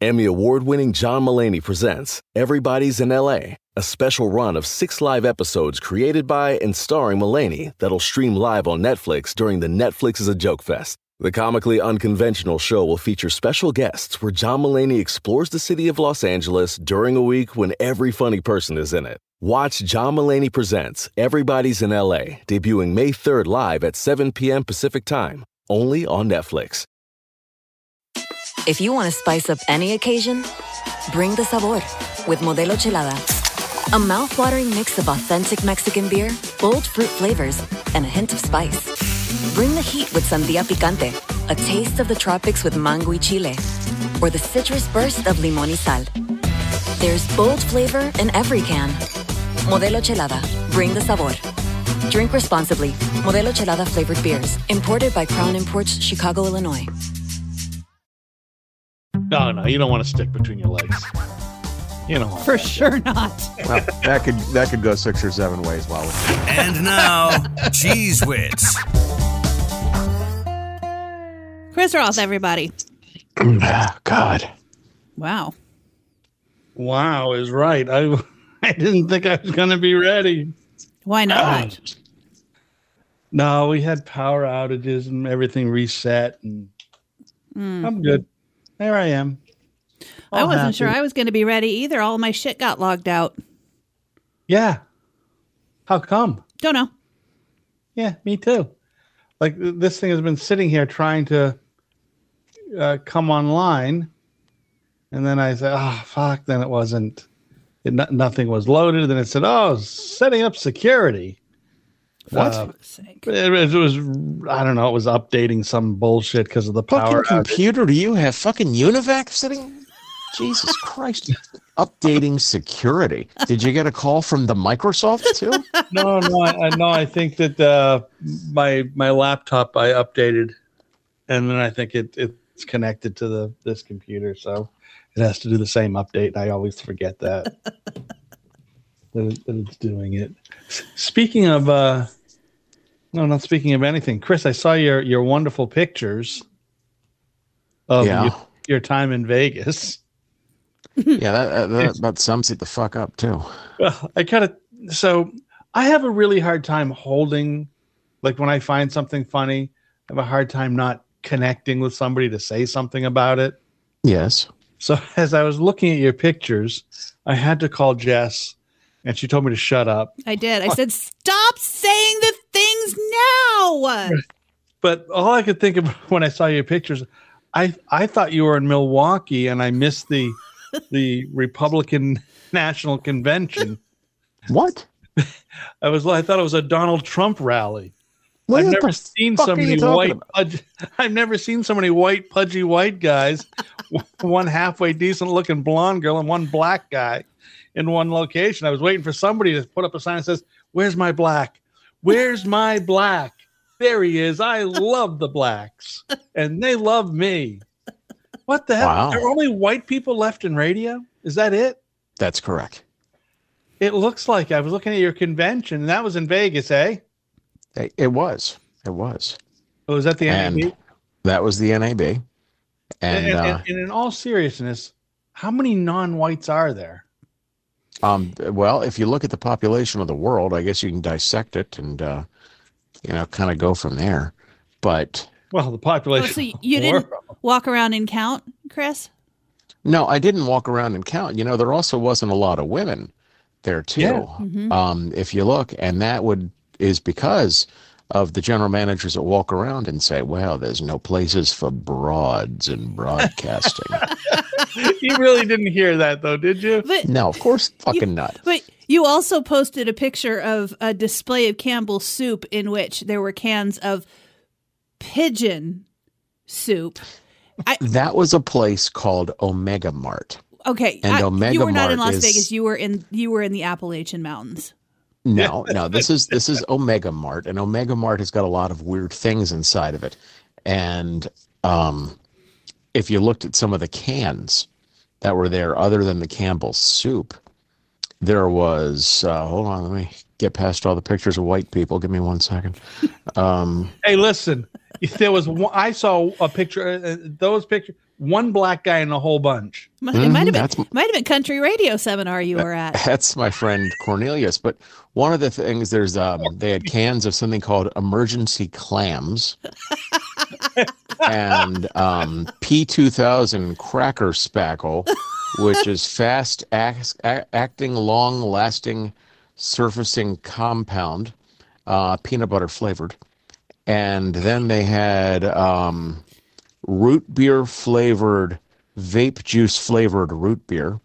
Emmy award-winning John Mulaney presents Everybody's in L.A., a special run of 6 live episodes created by and starring Mulaney that'll stream live on Netflix during the Netflix is a Joke Fest. The comically unconventional show will feature special guests where John Mulaney explores the city of Los Angeles during a week when every funny person is in it. Watch John Mulaney Presents Everybody's in L.A., debuting May 3rd live at 7 p.m. Pacific Time, only on Netflix. If you want to spice up any occasion, bring the sabor with Modelo Chelada. A mouth-watering mix of authentic Mexican beer, bold fruit flavors, and a hint of spice. Bring the heat with Sandía Picante, a taste of the tropics with mango y chile, or the citrus burst of limón y sal. There's bold flavor in every can. Modelo Chelada. Bring the sabor. Drink responsibly. Modelo Chelada flavored beers. Imported by Crown Imports, Chicago, Illinois. No, you don't want to stick between your legs. You know, for sure not. Well, that could go 6 or 7 ways, Wally. And now, Cheese Wits. Chris Roth, everybody. God. Wow. Wow is right. I didn't think I was going to be ready. Why not? No, we had power outages and everything reset, and I'm good. There I am. I wasn't happy. sure I was going to be ready either. All my shit got logged out. Yeah. How come? Don't know. Yeah, me too. Like, this thing has been sitting here trying to come online, and then I said, "Oh fuck!" Then it wasn't. Nothing was loaded. Then it said, "Oh, setting up security." What? It was, I don't know. It was updating some bullshit because of the power. Fucking computer? Do you have fucking UNIVAC sitting? Jesus Christ! Updating security. Did you get a call from the Microsoft too? No. I think that my laptop I updated, and then I think it's connected to this computer, so it has to do the same update. I always forget that it's doing it. Speaking of, no, not speaking of anything. Chris, I saw your wonderful pictures of your time in Vegas. Yeah, that sums it the fuck up too. Well, so I have a really hard time holding, like when I find something funny, I have a hard time not connecting with somebody to say something about it. Yes. So as I was looking at your pictures, I had to call Jess, and she told me to shut up. I did. I said, stop saying the things now. But all I could think of when I saw your pictures, I thought you were in Milwaukee, and I missed the Republican National Convention. What? I thought it was a Donald Trump rally. I've never seen so many white pudgy white guys, one halfway decent looking blonde girl and one black guy in one location. I was waiting for somebody to put up a sign that says, "Where's my black? Where's my black?" There he is. I love the blacks, and they love me. What the hell? Wow. There are only white people left in radio? Is that it? That's correct. It looks like. I was looking at your convention, and that was in Vegas, eh? It was. It was. Oh, was that the NAB? And that was the NAB. And in all seriousness, how many non-whites are there? Well, if you look at the population of the world, I guess you can dissect it and kind of go from there. But the population. So you didn't walk around and count, Chris? No, I didn't walk around and count. There also wasn't a lot of women there too. Yeah. Mm-hmm. If you look, and that is because of the general managers that walk around and say, "Well, there's no places for broads in broadcasting." You really didn't hear that, though, did you? No, of course fucking not. But you also posted a picture of a display of Campbell's soup in which there were cans of pigeon soup. That was a place called Omega Mart. Okay, and Omega you were not Mart in Las Vegas. You were in the Appalachian Mountains. No, this is Omega Mart, and Omega Mart has got a lot of weird things inside of it. And if you looked at some of the cans that were there, other than the Campbell's soup, there was. Hold on, let me get past all the pictures of white people. Give me 1 second. Hey, listen. There was one, I saw a picture. Those pictures. one black guy in the whole bunch. It might have been country radio seminar you were at. That's my friend Cornelius. But one of the things, they had cans of something called emergency clams and P2000 cracker spackle, which is fast acting, long lasting surfacing compound, peanut butter flavored. And then they had root beer flavored, vape juice flavored root beer.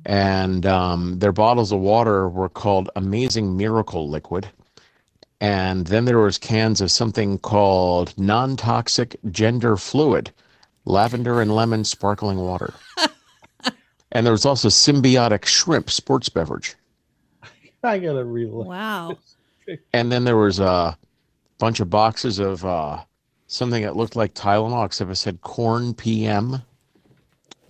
And their bottles of water were called Amazing Miracle Liquid. And then there was cans of something called non-toxic gender fluid, lavender and lemon sparkling water. And there was also symbiotic shrimp sports beverage. I gotta reload. Wow. And then there was a bunch of boxes of something that looked like Tylenol, except it said corn PM.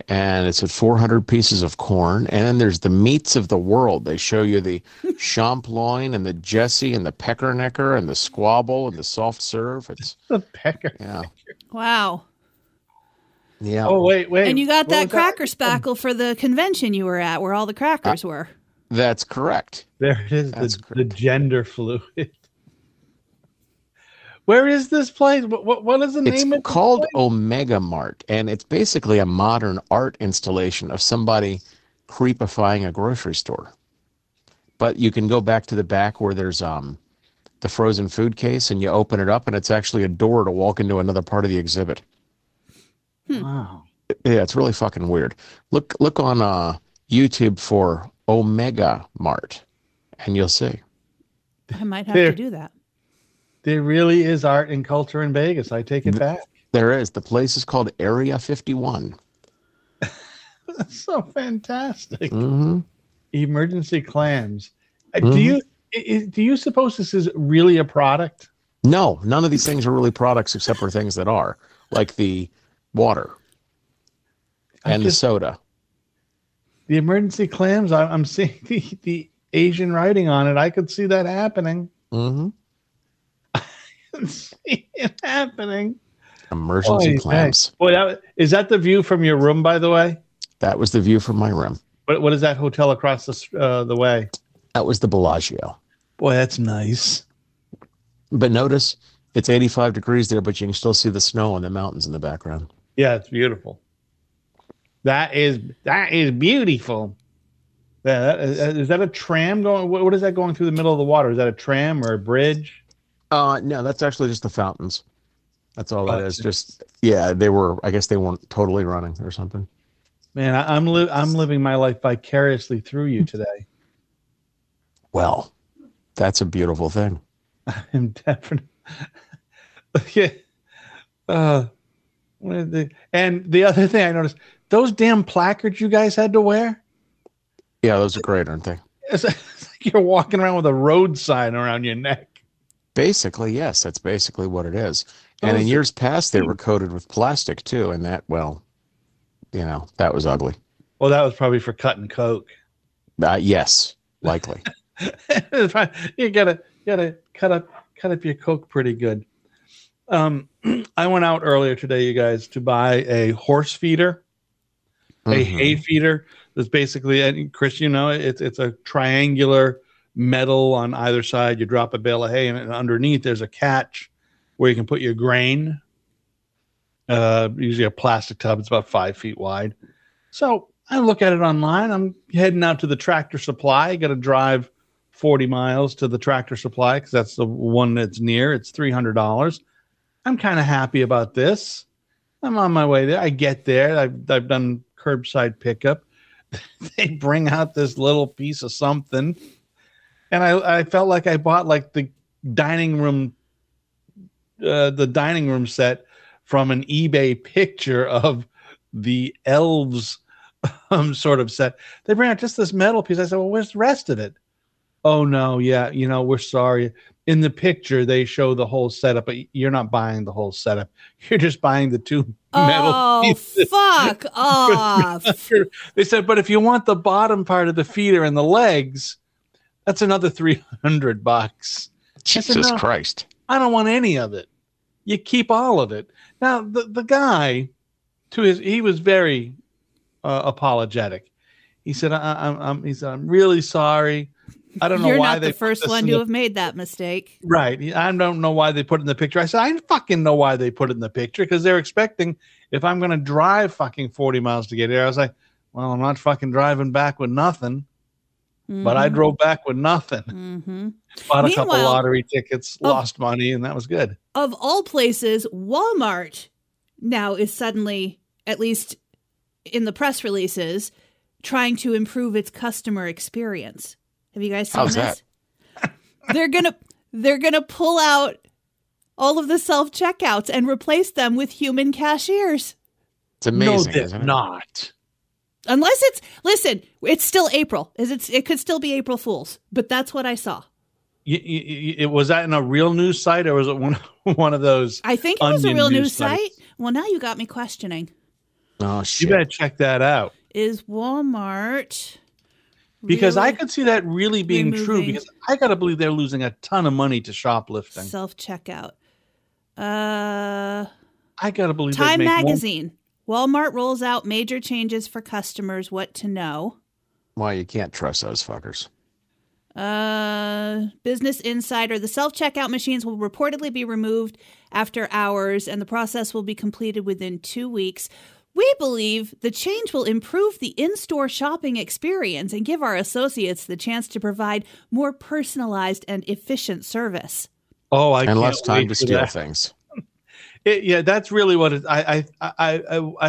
And it said 400 pieces of corn. And then there's the meats of the world. They show you the champ loin and the Jessie and the peckernecker and the squabble and the soft serve. It's the pecker. Yeah. Wow. Yeah. Oh, wait. And you got that cracker spackle for the convention you were at, where all the crackers were. That's correct. There it is, the gender fluid. Where is this place? What is the name of it? It's called Omega Mart, and it's basically a modern art installation of somebody creepifying a grocery store. But you can go back to the back where there's the frozen food case, and you open it up, and it's actually a door to walk into another part of the exhibit. Wow. Yeah, it's really fucking weird. Look on YouTube for Omega Mart, and you'll see. I might have to do that. There really is art and culture in Vegas. I take it back. There is. The place is called Area 51. That's so fantastic. Mm-hmm. Emergency clams. Do you suppose this is really a product? No, none of these things are really products except for things that are, like the water and the soda. The emergency clams, I'm seeing the Asian writing on it. I could see that happening. Mm-hmm. See it happening. Emergency clams. Boy, is that the view from your room, by the way? That was the view from my room. What is that hotel across the way? That was the Bellagio. Boy, that's nice. But notice it's 85 degrees there, but you can still see the snow and the mountains in the background. Yeah, it's beautiful. That is beautiful. Is that a tram going? What is that going through the middle of the water? Is that a tram or a bridge? No, that's actually just the fountains. That's all that is. Just, yeah, I guess they weren't totally running or something. Man, I'm living my life vicariously through you today. Well, that's a beautiful thing. I'm definitely. Yeah. And the other thing I noticed, those damn placards you guys had to wear. Yeah, those are great, aren't they? It's like you're walking around with a road sign around your neck. Basically, yes, that's basically what it is. And in years past, they were coated with plastic too, and that, well, that was ugly. Well, that was probably for cutting coke. Yes, likely. You gotta cut up your coke pretty good. I went out earlier today, you guys, to buy a horse feeder, a hay feeder. That's basically, and Chris, it's a triangular metal on either side. You drop a bale of hay, and underneath there's a catch where you can put your grain. Usually a plastic tub. It's about 5 feet wide. So I look at it online. I'm heading out to the Tractor Supply. Got to drive 40 miles to the Tractor Supply because that's the one that's near. It's $300. I'm kind of happy about this. I'm on my way there. I get there. I've done curbside pickup. They bring out this little piece of something. And I felt like I bought like the dining room set from an eBay picture of the elves sort of set. They bring out just this metal piece. I said, well, where's the rest of it? Oh, no. Yeah. We're sorry. In the picture, they show the whole setup, but you're not buying the whole setup. You're just buying the two metal pieces. Fuck off. They said, but if you want the bottom part of the feeder and the legs, that's another $300. Jesus Christ. I don't want any of it. You keep all of it. Now, the guy, he was very apologetic. He said, I'm really sorry. I don't know You're why not they the first one to have made that mistake. Right. I don't know why they put it in the picture. I said, I fucking know why they put it in the picture, because they're expecting if I'm going to drive fucking 40 miles to get here. I was like, well, I'm not fucking driving back with nothing. But I drove back with nothing. Bought a couple lottery tickets, lost money, and that was good. Of all places, Walmart now is suddenly, at least in the press releases, trying to improve its customer experience. Have you guys seen How's this? that? They're gonna pull out all of the self-checkouts and replace them with human cashiers. It's amazing, no, isn't it? Not. Unless it's still April. It could still be April Fool's, but that's what I saw. Was that in a real news site, or was it one of those? I think it was a real news sites? site. Well, now you got me questioning. Oh, shit. You better check that out. Is Walmart Because really I could see that really being true, because I got to believe they're losing a ton of money to shoplifting. self-checkout? I got to believe Time Magazine. Walmart rolls out major changes for customers. What to know. Well, you can't trust those fuckers. Business Insider. The self-checkout machines will reportedly be removed after hours, and the process will be completed within 2 weeks. We believe the change will improve the in-store shopping experience and give our associates the chance to provide more personalized and efficient service. Oh, and less time to steal things. Yeah, that's really what it. I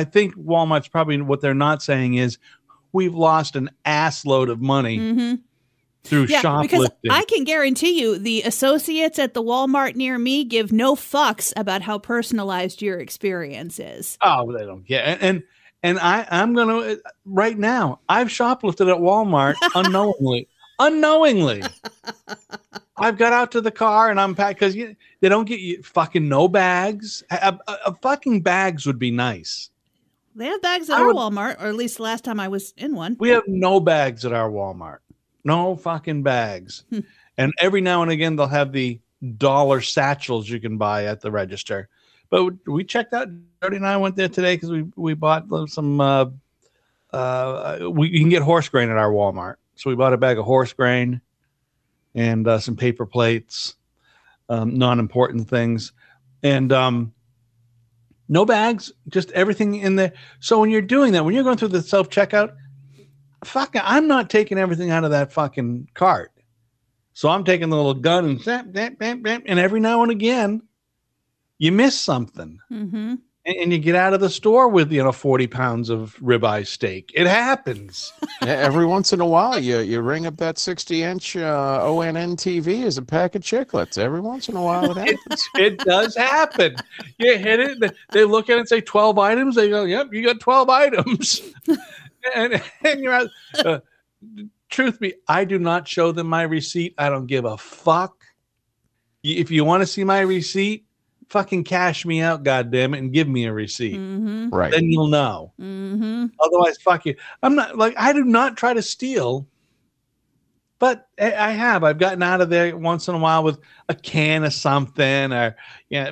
think Walmart's probably, what they're not saying is we've lost an ass load of money through shoplifting. Because I can guarantee you the associates at the Walmart near me give no fucks about how personalized your experience is. Oh, they don't get it. And I'm gonna right now. I've shoplifted at Walmart unknowingly. I've got out to the car and I'm packed, because they don't get you fucking no bags. A fucking bags would be nice. They have bags at our Walmart, or at least the last time I was in one. We have no bags at our Walmart. No fucking bags. And every now and again, they'll have the dollar satchels you can buy at the register. But we checked out. Jody and I went there today because we bought some. You can get horse grain at our Walmart, so we bought a bag of horse grain and some paper plates, non-important things, and no bags, just everything in there. So when you're doing that, when you're going through the self-checkout, I'm not taking everything out of that fucking cart. So I'm taking the little gun and and every now and again, you miss something. And you get out of the store with 40 pounds of ribeye steak. It happens. Every once in a while, you ring up that 60-inch ONN TV as a pack of chiclets. Every once in a while, it happens. It does happen. You hit it. They look at it and say 12 items. They go, "Yep, you got 12 items." and you're out. Truth be, I do not show them my receipt. I don't give a fuck. If you want to see my receipt, fucking cash me out, goddamn it, and give me a receipt. Right. Then you'll know. Otherwise, fuck you. I'm not I do not try to steal, but I've gotten out of there once in a while with a can of something, or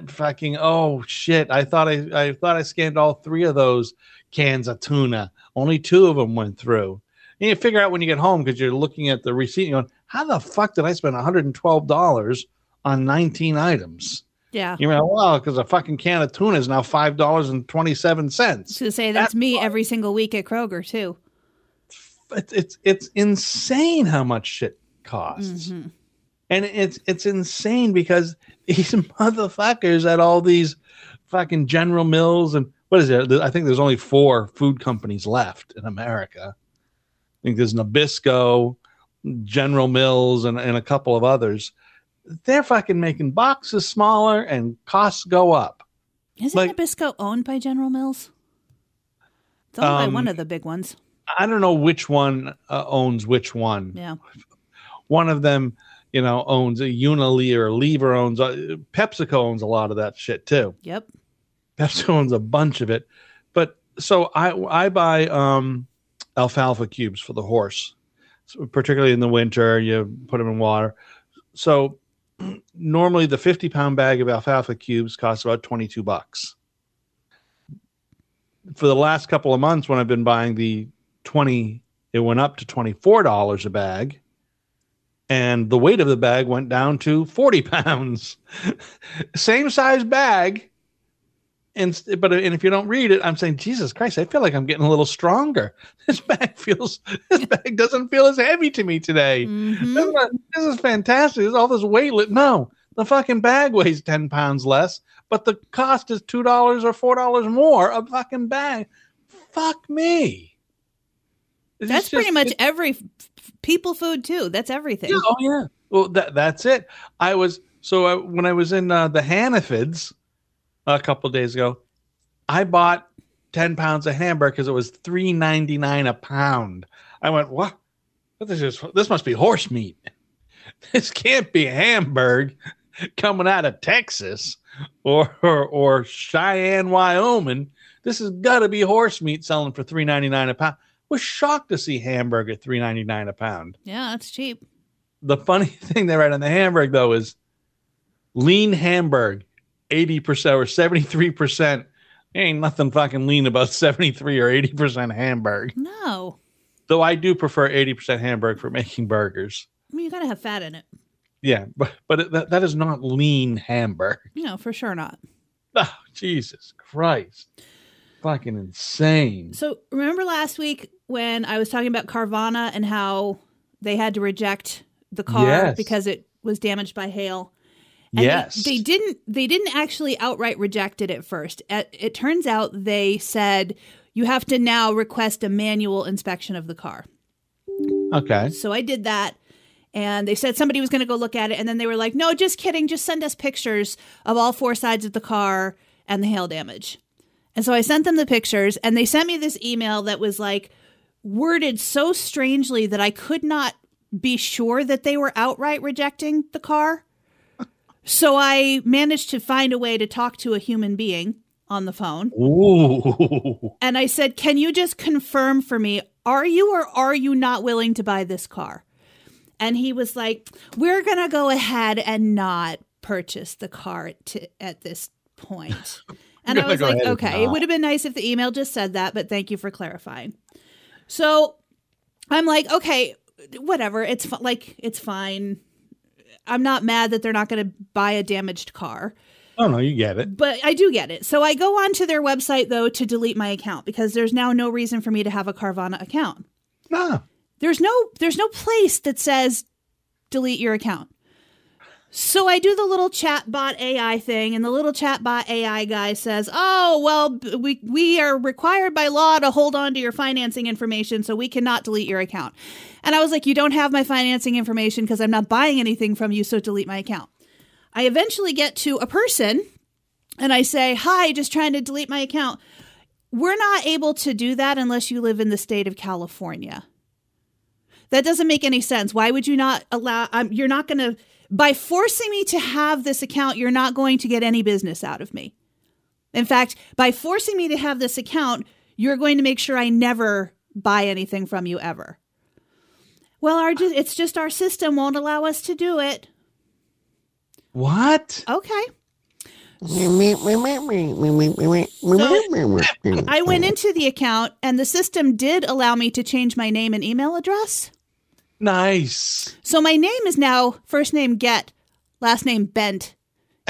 fucking, oh shit, I thought I scanned all 3 of those cans of tuna. Only 2 of them went through. And you figure out when you get home, because you're looking at the receipt and going, how the fuck did I spend $112 on 19 items? Yeah. You're like, well, because a fucking can of tuna is now $5.27. To say that's me every single week at Kroger too. It's insane how much shit costs. And it's insane because these motherfuckers at all these fucking General Mills, and what is it? I think there's only 4 food companies left in America. I think there's Nabisco, General Mills, and a couple of others. They're fucking making boxes smaller and costs go up. Isn't Nabisco owned by General Mills? It's owned by one of the big ones. I don't know which one owns which one. Yeah. One of them, owns a Unilever. Lever owns PepsiCo owns a lot of that shit too. Yep. PepsiCo owns a bunch of it. But so I buy alfalfa cubes for the horse, so particularly in the winter. You put them in water. So normally the 50-pound bag of alfalfa cubes costs about $22. for the last couple of months when I've been buying the 20, it went up to $24 a bag. And the weight of the bag went down to 40 pounds. Same size bag. And if you don't read it, I'm saying, Jesus Christ, I feel like I'm getting a little stronger. This bag doesn't feel as heavy to me today. Mm-hmm. This is fantastic. There's all this weight. No, the fucking bag weighs 10 pounds less, but the cost is $2 or $4 more a fucking bag. Fuck me. That's pretty much every people food too. That's everything. Yeah, oh yeah. Well, that's it. When I was in the Hannafids a couple of days ago, I bought 10 pounds of hamburger because it was $3.99 a pound. I went, what? This must be horse meat. This can't be Hamburg coming out of Texas or Cheyenne, Wyoming. This has got to be horse meat selling for $3.99 a pound. Was shocked to see Hamburg at $3.99 a pound. Yeah, that's cheap. The funny thing they write on the Hamburg though is lean Hamburg, 80% or 73%. Ain't nothing fucking lean about 73 or 80% Hamburg. No. Though I do prefer 80% Hamburg for making burgers. I mean, you gotta have fat in it. Yeah, but that is not lean Hamburg. No, for sure not. Oh, Jesus Christ. Fucking insane. So remember last week when I was talking about Carvana and how they had to reject the car because it was damaged by hail? And yes. They didn't actually outright reject it at first. It turns out they said you have to now request a manual inspection of the car. Okay. So I did that. And they said somebody was going to go look at it. And then they were like, no, just kidding. Just send us pictures of all four sides of the car and the hail damage. And so I sent them the pictures, and they sent me this email that was like worded so strangely that I could not be sure that they were outright rejecting the car. So I managed to find a way to talk to a human being on the phone. Ooh. And I said, can you just confirm for me, are you or are you not willing to buy this car? And he was like, we're going to go ahead and not purchase the car at this point. And I was like, okay, it would have been nice if the email just said that, but thank you for clarifying. So I'm like, okay, whatever. It's fine. I'm not mad that they're not going to buy a damaged car. Oh, no, you get it. But I do get it. So I go onto their website, though, to delete my account because there's now no reason for me to have a Carvana account. No. There's no place that says delete your account. So I do the little chatbot AI thing, and the little chatbot AI guy says, oh, well, we are required by law to hold on to your financing information, so we cannot delete your account. And I was like, you don't have my financing information because I'm not buying anything from you, so delete my account. I eventually get to a person, and I say, hi, just trying to delete my account. We're not able to do that unless you live in the state of California. That doesn't make any sense. Why would you not allow, you're not going to, by forcing me to have this account, you're not going to get any business out of me. In fact, by forcing me to have this account, you're going to make sure I never buy anything from you ever. Well, it's just our system won't allow us to do it. What? Okay. So I went into the account and the system did allow me to change my name and email address. Nice. So my name is now first name Get, last name Bent,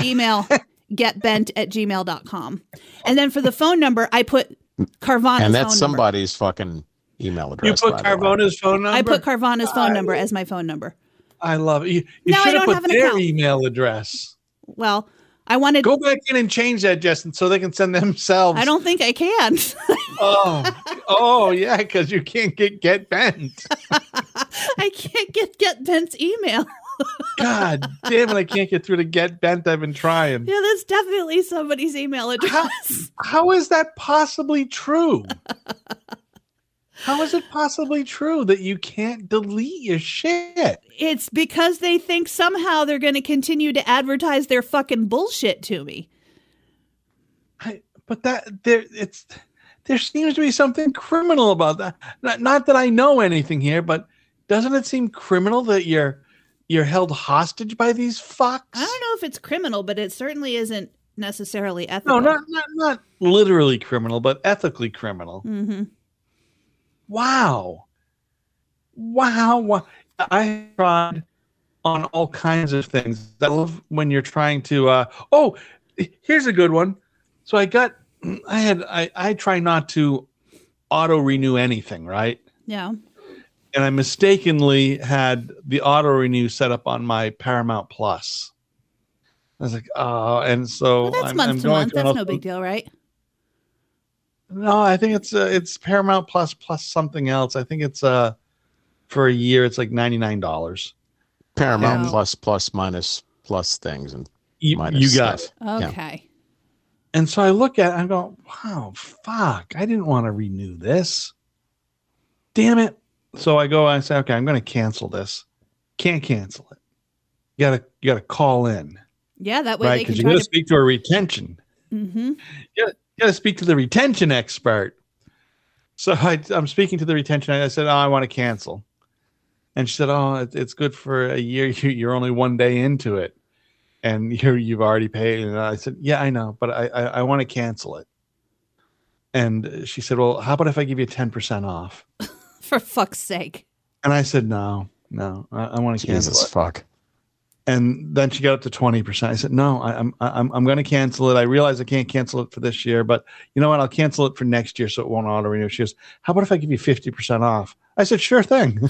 email getbent@gmail.com. And then for the phone number, I put Carvana's and that's phone somebody's number. Fucking email address. You put Carvana's phone number? I put Carvana's phone number as my phone number. I love it. You now should have put their account. email address. Well, I wanted go back in and change that, Justin, so they can send themselves. I don't think I can. oh yeah, because you can't get Bent. I can't get Bent's email. God damn it! I can't get through to get Bent. I've been trying. Yeah, that's definitely somebody's email address. How is that possibly true? How is it possibly true that you can't delete your shit? It's because they think somehow they're going to continue to advertise their fucking bullshit to me. But there seems to be something criminal about that. Not that I know anything here, but doesn't it seem criminal that you're held hostage by these fucks? I don't know if it's criminal, but it certainly isn't necessarily ethical. No, not literally criminal, but ethically criminal. Mm-hmm. Wow. I tried on all kinds of things. I love when you're trying to. Here's a good one. So I try not to auto renew anything, right? Yeah. And I mistakenly had the auto renew set up on my Paramount Plus. I was like, oh, and so that's month to month. That's no big deal, right? No, I think it's Paramount Plus something else. I think it's for a year it's like $99. Paramount plus minus plus things and minus you got stuff. it. Okay. Yeah. And so I look at it and I go, wow, fuck, I didn't want to renew this. Damn it. So I go and I say, okay, I'm going to cancel this. Can't cancel it. You gotta call in. Yeah, that way right? they can Because you got to speak to a retention. Mm-hmm. You got to speak to the retention expert. So I'm speaking to the retention. I said, I want to cancel. And she said, it's good for a year. You're only 1 day into it. And you've already paid. And I said, yeah, I know, but I want to cancel it. And she said, well, how about if I give you 10% off? For fuck's sake. And I said, no, I want to cancel it. Fuck. And then she got up to 20%. I said, no, I'm going to cancel it. I realize I can't cancel it for this year, but you know what? I'll cancel it for next year so it won't auto renew. She goes, how about if I give you 50% off? I said, sure thing.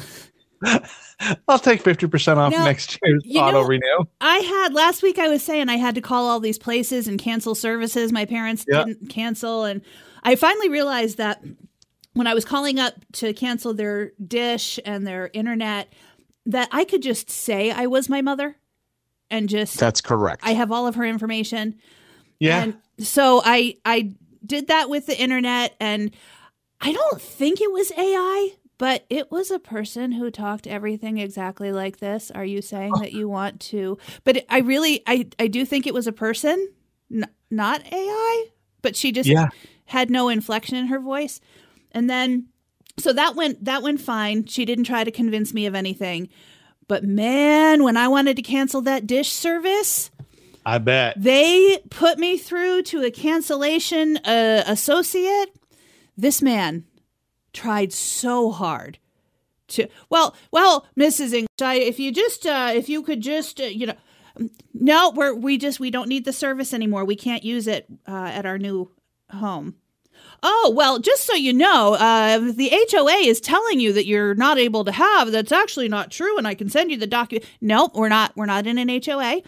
I'll take 50% off next year's auto renew. Last week I was saying I had to call all these places and cancel services my parents didn't cancel. And I finally realized that when I was calling up to cancel their dish and their internet, that I could just say I was my mother and just. That's correct. I have all of her information. Yeah. And so I did that with the internet, and I don't think it was AI. But it was a person who talked everything exactly like this. Are you saying that you want to? But I do think it was a person, not AI. But she just had no inflection in her voice. And then, so that went fine. She didn't try to convince me of anything. But man, when I wanted to cancel that dish service, I bet they put me through to a cancellation associate. This man tried so hard to well Mrs. English, if you could just no, we don't need the service anymore. We can't use it at our new home. Oh, well, just so you know, the HOA is telling you that you're not able to have. That's actually not true, and I can send you the document. Nope, we're not in an HOA.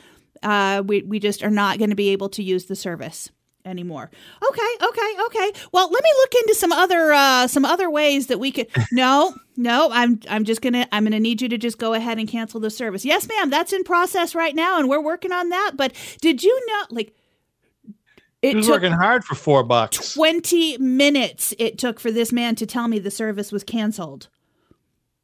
We just are not going to be able to use the service anymore. Okay. Well, let me look into some other ways that we could. No, I'm gonna need you to just go ahead and cancel the service. Yes, ma'am, that's in process right now, and we're working on that. But did you know, he was working hard for $4. 20 minutes it took for this man to tell me the service was canceled.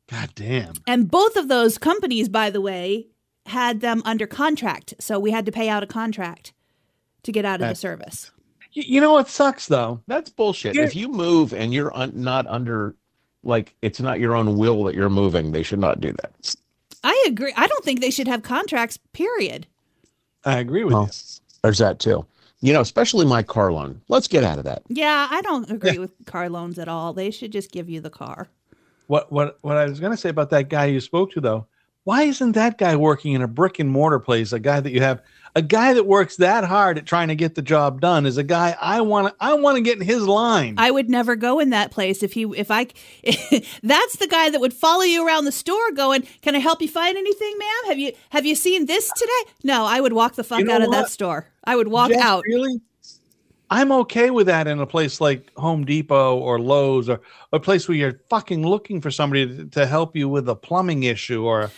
God damn. And both of those companies, by the way, had them under contract, so we had to pay out a contract to get out of the service. You know what sucks, though? That's bullshit. If you move and you're not under, it's not your own will that you're moving, they should not do that. I agree. I don't think they should have contracts, period. I agree with you. There's that, too. Especially my car loan. Let's get out of that. Yeah, I don't agree with car loans at all. They should just give you the car. What I was going to say about that guy you spoke to, though, why isn't that guy working in a brick and mortar place? A guy that works that hard at trying to get the job done is a guy I want to get in his line. I would never go in that place that's the guy that would follow you around the store going, "Can I help you find anything, ma'am? Have you seen this today?" No, I would walk the fuck out of that store. I would walk out. Really? I'm okay with that in a place like Home Depot or Lowe's or a place where you're fucking looking for somebody to help you with a plumbing issue or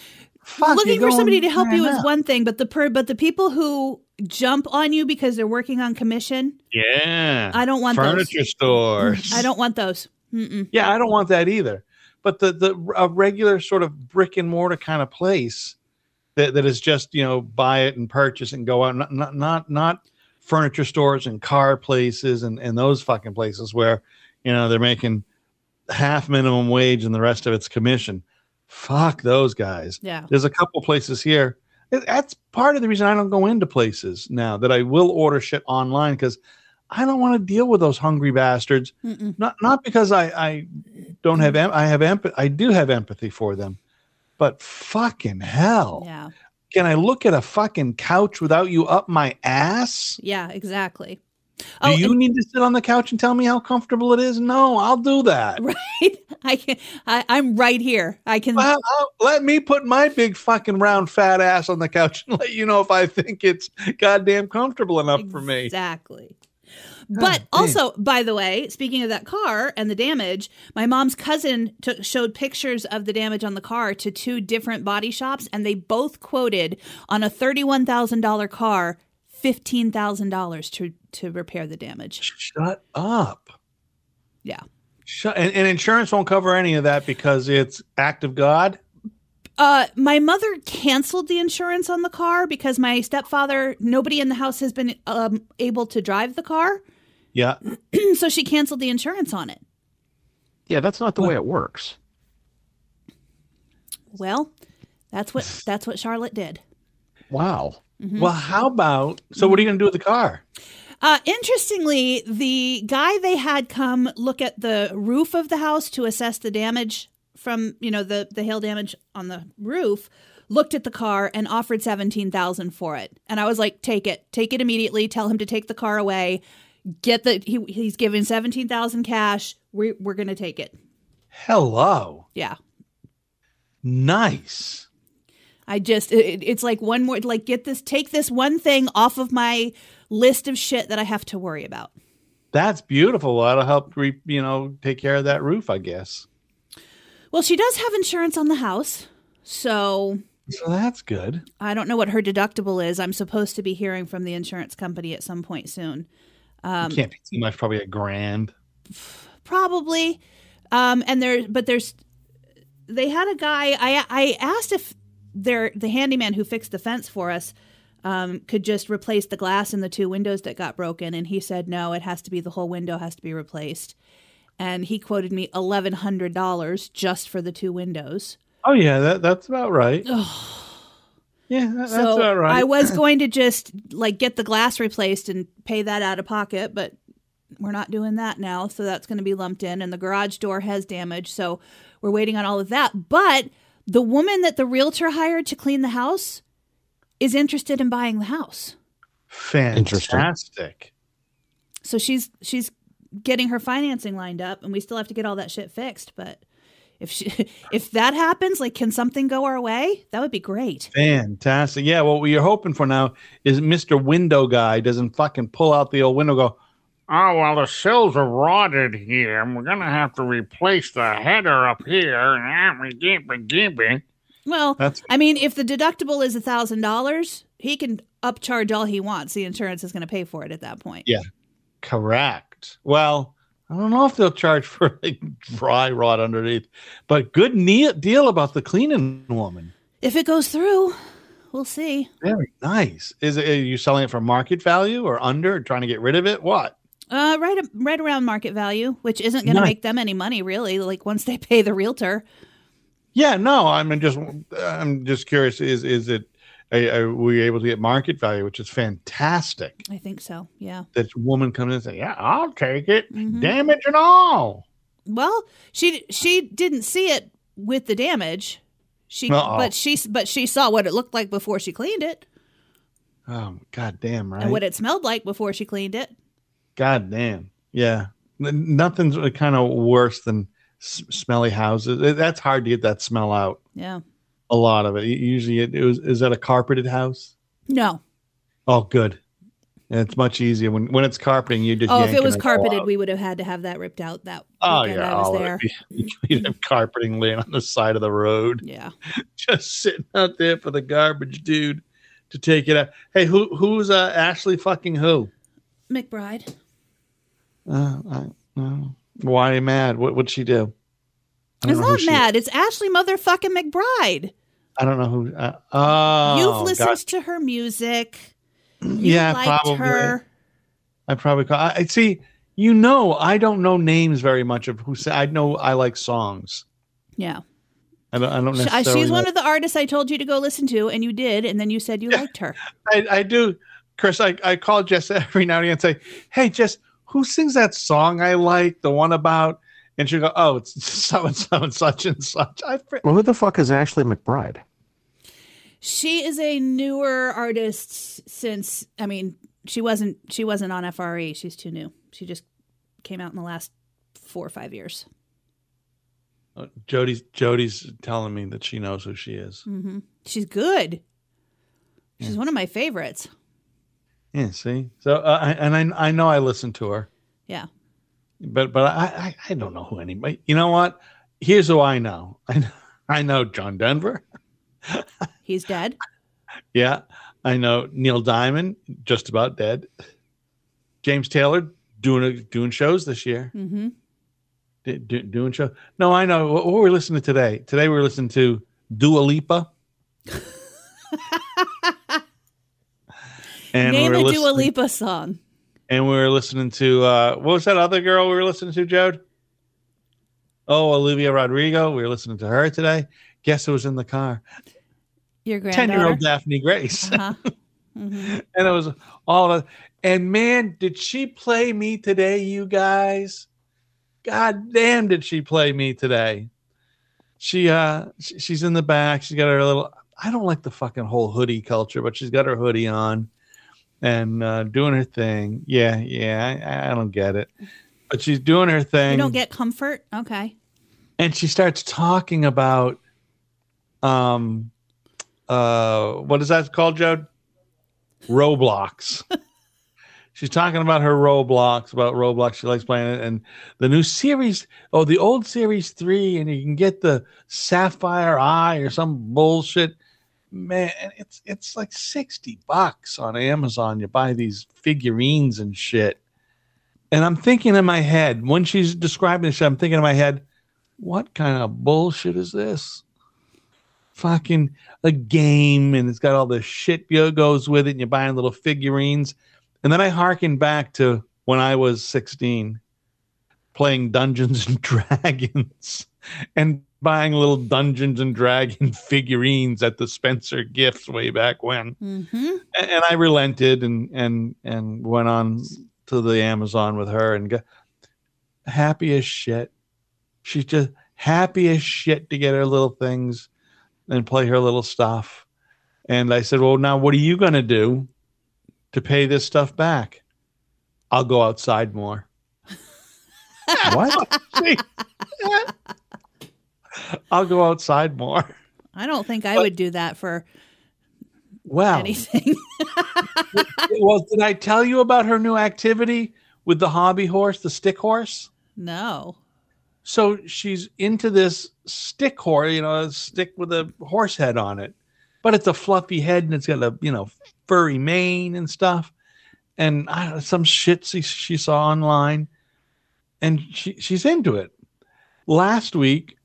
looking for somebody to help you is one thing, but the people who jump on you because they're working on commission. Yeah. I don't want furniture stores. I don't want those. Mm-mm. Yeah, I don't want that either. But a regular sort of brick and mortar kind of place that is just, buy it and purchase and go out, not furniture stores and car places and those fucking places where, they're making half minimum wage and the rest of it's commission. Fuck those guys. Yeah. There's a couple places here. That's part of the reason I don't go into places now, that I will order shit online, because I don't want to deal with those hungry bastards. Not because I don't have I do have empathy for them, but fucking hell. Yeah. Can I look at a fucking couch without you up my ass? Yeah, exactly. Do you need to sit on the couch and tell me how comfortable it is? No, I'll do that. Right. I'm right here. I can. Well, let me put my big fucking round fat ass on the couch and let you know if I think it's goddamn comfortable enough for me. Exactly. But also, by the way, speaking of that car and the damage, my mom's cousin showed pictures of the damage on the car to 2 different body shops, and they both quoted on a $31,000 car $15,000 to repair the damage. Shut up. Yeah. And insurance won't cover any of that because it's act of God? My mother canceled the insurance on the car because my stepfather, nobody in the house has been able to drive the car. Yeah. So she canceled the insurance on it. Yeah, that's not the way it works. Well, that's what Charlotte did. Wow. Mm-hmm. Well, how about, so what are you going to do with the car? Interestingly, the guy they had come look at the roof of the house to assess the damage from, the hail damage on the roof, looked at the car and offered $17,000 for it. And I was like, take it immediately. Tell him to take the car away. He's giving $17,000 cash. We're going to take it. Hello. Yeah. Nice. It's like one more, like, take this one thing off of my list of shit that I have to worry about. That's beautiful. That'll help, take care of that roof, I guess. Well, she does have insurance on the house, so that's good. I don't know what her deductible is. I'm supposed to be hearing from the insurance company at some point soon. It can't be too much, probably $1,000. Probably. They had a guy, I asked if the handyman who fixed the fence for us could just replace the glass in the 2 windows that got broken. And he said, no, the whole window has to be replaced. And he quoted me $1,100 just for the 2 windows. Oh, yeah, that's about right. Yeah, that's about right. I was going to just get the glass replaced and pay that out of pocket, but we're not doing that now. So that's going to be lumped in. And the garage door has damage. So we're waiting on all of that. But the woman that the realtor hired to clean the house is interested in buying the house. Fantastic. So she's getting her financing lined up, and we still have to get all that shit fixed. But if that happens, can something go our way? That would be great. Fantastic. Yeah, what we're hoping for now is Mr. Window Guy doesn't fucking pull out the old window and go, oh, well, the sills are rotted here, and we're going to have to replace the header up here. Well, if the deductible is $1,000, he can upcharge all he wants. The insurance is going to pay for it at that point. Yeah, correct. Well, I don't know if they'll charge for dry rot underneath, but good deal about the cleaning woman. If it goes through, we'll see. Very nice. Are you selling it for market value or under, or trying to get rid of it? What? Right around market value, which isn't going to make them any money, really. Once they pay the realtor. Yeah, no. I'm just curious. Is it? Are we able to get market value, which is fantastic? I think so. Yeah. That woman comes in and says, "Yeah, I'll take it, damage and all." Well, she didn't see it with the damage. But she saw what it looked like before she cleaned it. Oh, goddamn right. And what it smelled like before she cleaned it. God damn. Yeah. Nothing's kind of worse than smelly houses. That's hard to get that smell out. Yeah. A lot of it. Usually is that a carpeted house? No. Oh, good. And it's much easier when it's carpeting. You just if it was carpeted, we would have had to have that ripped out. That weekend I was there. You'd have carpeting laying on the side of the road. Yeah. Just sitting out there for the garbage dude to take it out. Hey, who's Ashley fucking who? McBride. Why are you mad? What'd she do? It's not mad. It's Ashley motherfucking McBride. I don't know who. You've listened to her music. Yeah, probably. Her. I probably call. I see. I don't know names very much of who. I know I like songs. Yeah. I don't necessarily. She's one of the artists I told you to go listen to, and you did, and then you said you liked her. I do, Chris. I call Jess every now and again and say, "Hey, Jess, who sings that song I like? The one about?" And she'll go, "Oh, it's so and so and such and such." Well, who the fuck is Ashley McBride? She is a newer artist since. I mean, she wasn't on FRE. She's too new. She just came out in the last 4 or 5 years. Jody's telling me that she knows who she is. Mm-hmm. She's good. She's one of my favorites. Yeah, see? So I know I listen to her. Yeah. But I don't know who anybody. You know what? Here's who I know. I know John Denver. He's dead. Yeah. I know Neil Diamond, just about dead. James Taylor doing shows this year. Mm-hmm. Doing show. No, I know what we're listening to today. Today we're listening to Dua Lipa. And name a Dua Lipa song. And we were listening to what was that other girl we were listening to, Jode? Oh, Olivia Rodrigo. We were listening to her today. Guess who was in the car? Your granddaughter. 10-year-old Daphne Grace. Uh-huh. Mm-hmm. And it was all of it. And man, did she play me today, you guys? God damn, did she play me today? She's in the back. She's got her little. I don't like the fucking whole hoodie culture, but she's got her hoodie on and doing her thing. Yeah, I don't get it, but she's doing her thing. You don't get comfort, okay? And she starts talking about, what is that called, Jode? Roblox. She's talking about her Roblox. She likes playing it. And the new series, the old series 3, and you can get the Sapphire Eye or some bullshit. Man, it's like $60 on Amazon. You buy these figurines and shit. And I'm thinking in my head, when she's describing this shit, I'm thinking in my head, what kind of bullshit is this? Fucking a game, and it's got all the shit goes with it, and you're buying little figurines. And then I hearken back to when I was 16, playing Dungeons and Dragons and buying little Dungeons and Dragon figurines at the Spencer Gifts way back when. Mm-hmm. And I relented and went on to the Amazon with her and got happy as shit. She's just happy as shit to get her little things and play her little stuff. And I said, well, now what are you going to do to pay this stuff back? I'll go outside more. What? I'll go outside more. I don't think I would do that for anything. Well, did I tell you about her new activity with the hobby horse, the stick horse? No. So she's into this stick horse, a stick with a horse head on it, but it's a fluffy head and it's got a, furry mane and stuff. And some shit she saw online, and she's into it. Last week,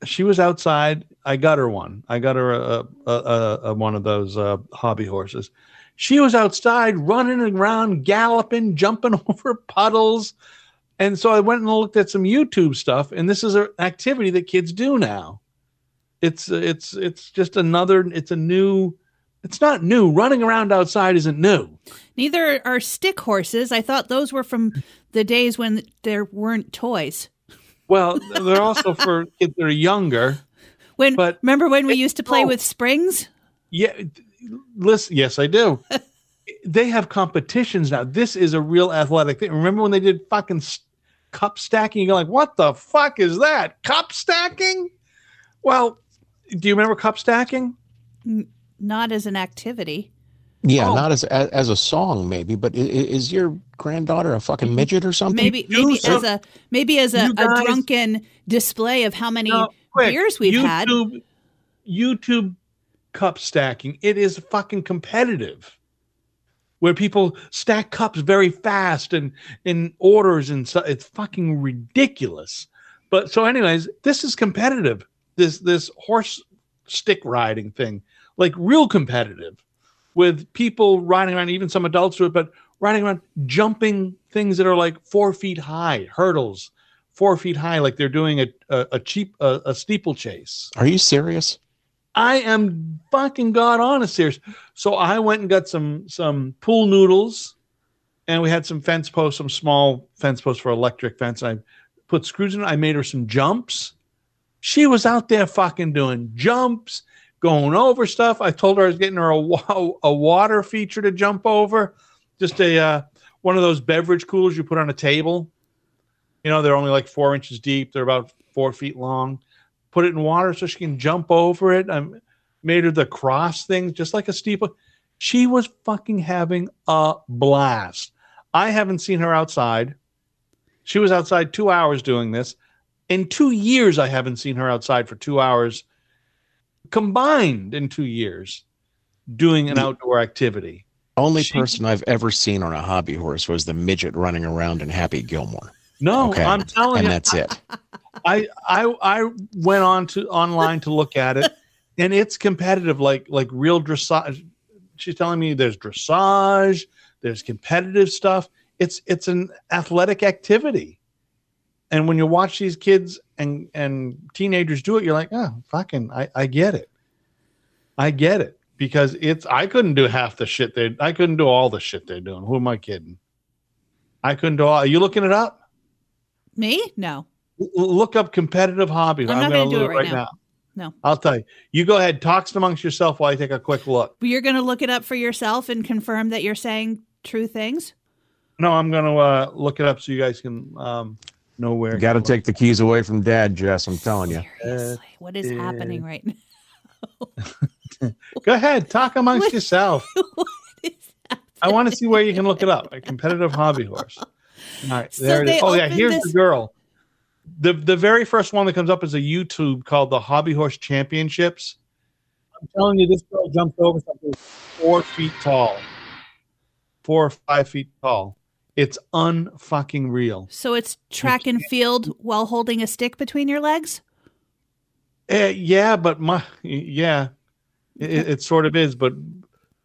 she was outside. I got her one. I got her a one of those hobby horses. She was outside running around, galloping, jumping over puddles. And so I went and looked at some YouTube stuff, and this is an activity that kids do now. It's just another. It's not new. Running around outside isn't new. Neither are stick horses. I thought those were from the days when there weren't toys. Well, they're also for kids that are younger. Remember when we used to play with springs? Yeah, listen. Yes, I do. They have competitions now. This is a real athletic thing. Remember when they did fucking cup stacking? You're like, what the fuck is that? Cup stacking? Well, do you remember cup stacking? Not as an activity. Yeah, not as a song, maybe. But is your granddaughter a fucking midget or something? Maybe as a drunken display of how many beers we've had. YouTube cup stacking. It is fucking competitive, where people stack cups very fast and in orders and so it's fucking ridiculous. But so, anyways, this is competitive. This horse stick riding thing, like real competitive, with people riding around. Even some adults do it, but riding around, jumping things that are like 4 feet high, hurdles 4 feet high, like they're doing a steeplechase. Are you serious? I am fucking god honest serious. So I went and got some pool noodles, and we had some fence posts, some small fence posts for electric fence. I put screws in it. I made her some jumps. She was out there fucking doing jumps, going over stuff. I told her I was getting her a water feature to jump over, just one of those beverage coolers you put on a table. You know, they're only like 4 inches deep. They're about 4 feet long. Put it in water so she can jump over it. I made her the cross thing, just like a steeple. She was fucking having a blast. I haven't seen her outside. She was outside 2 hours doing this. In 2 years, I haven't seen her outside for 2 hours, combined in 2 years, doing an outdoor activity. Only person I've ever seen on a hobby horse was the midget running around in Happy Gilmore. No, okay. I'm telling you. And that's it. I went online to look at it, and it's competitive, like real dressage. She's telling me there's dressage, there's competitive stuff. It's an athletic activity. And when you watch these kids and teenagers do it, you're like, oh, fucking, I get it. I get it. Because I couldn't do half the shit I couldn't do all the shit they're doing. Who am I kidding? I couldn't do all. Are you looking it up? Me? No. Look up competitive hobby. I'm not going to do it right now. No. I'll tell you. You go ahead. Talk amongst yourself while I take a quick look. But you're going to look it up for yourself and confirm that you're saying true things? No, I'm going to look it up so you guys can know where. You got to take the keys away from Dad, Jess. I'm telling you. Seriously, what is happening right now? Go ahead. Talk amongst yourself. What is happening? I want to see where you can look it up. A competitive hobby horse. All right. So there it is. Oh, yeah. Here's this... the girl. The very first one that comes up is a YouTube called the Hobby Horse Championships. I'm telling you, this girl jumped over something 4 feet tall. 4 or 5 feet tall. It's unfucking real. So it's track and field while holding a stick between your legs? Yeah, but it sort of is, but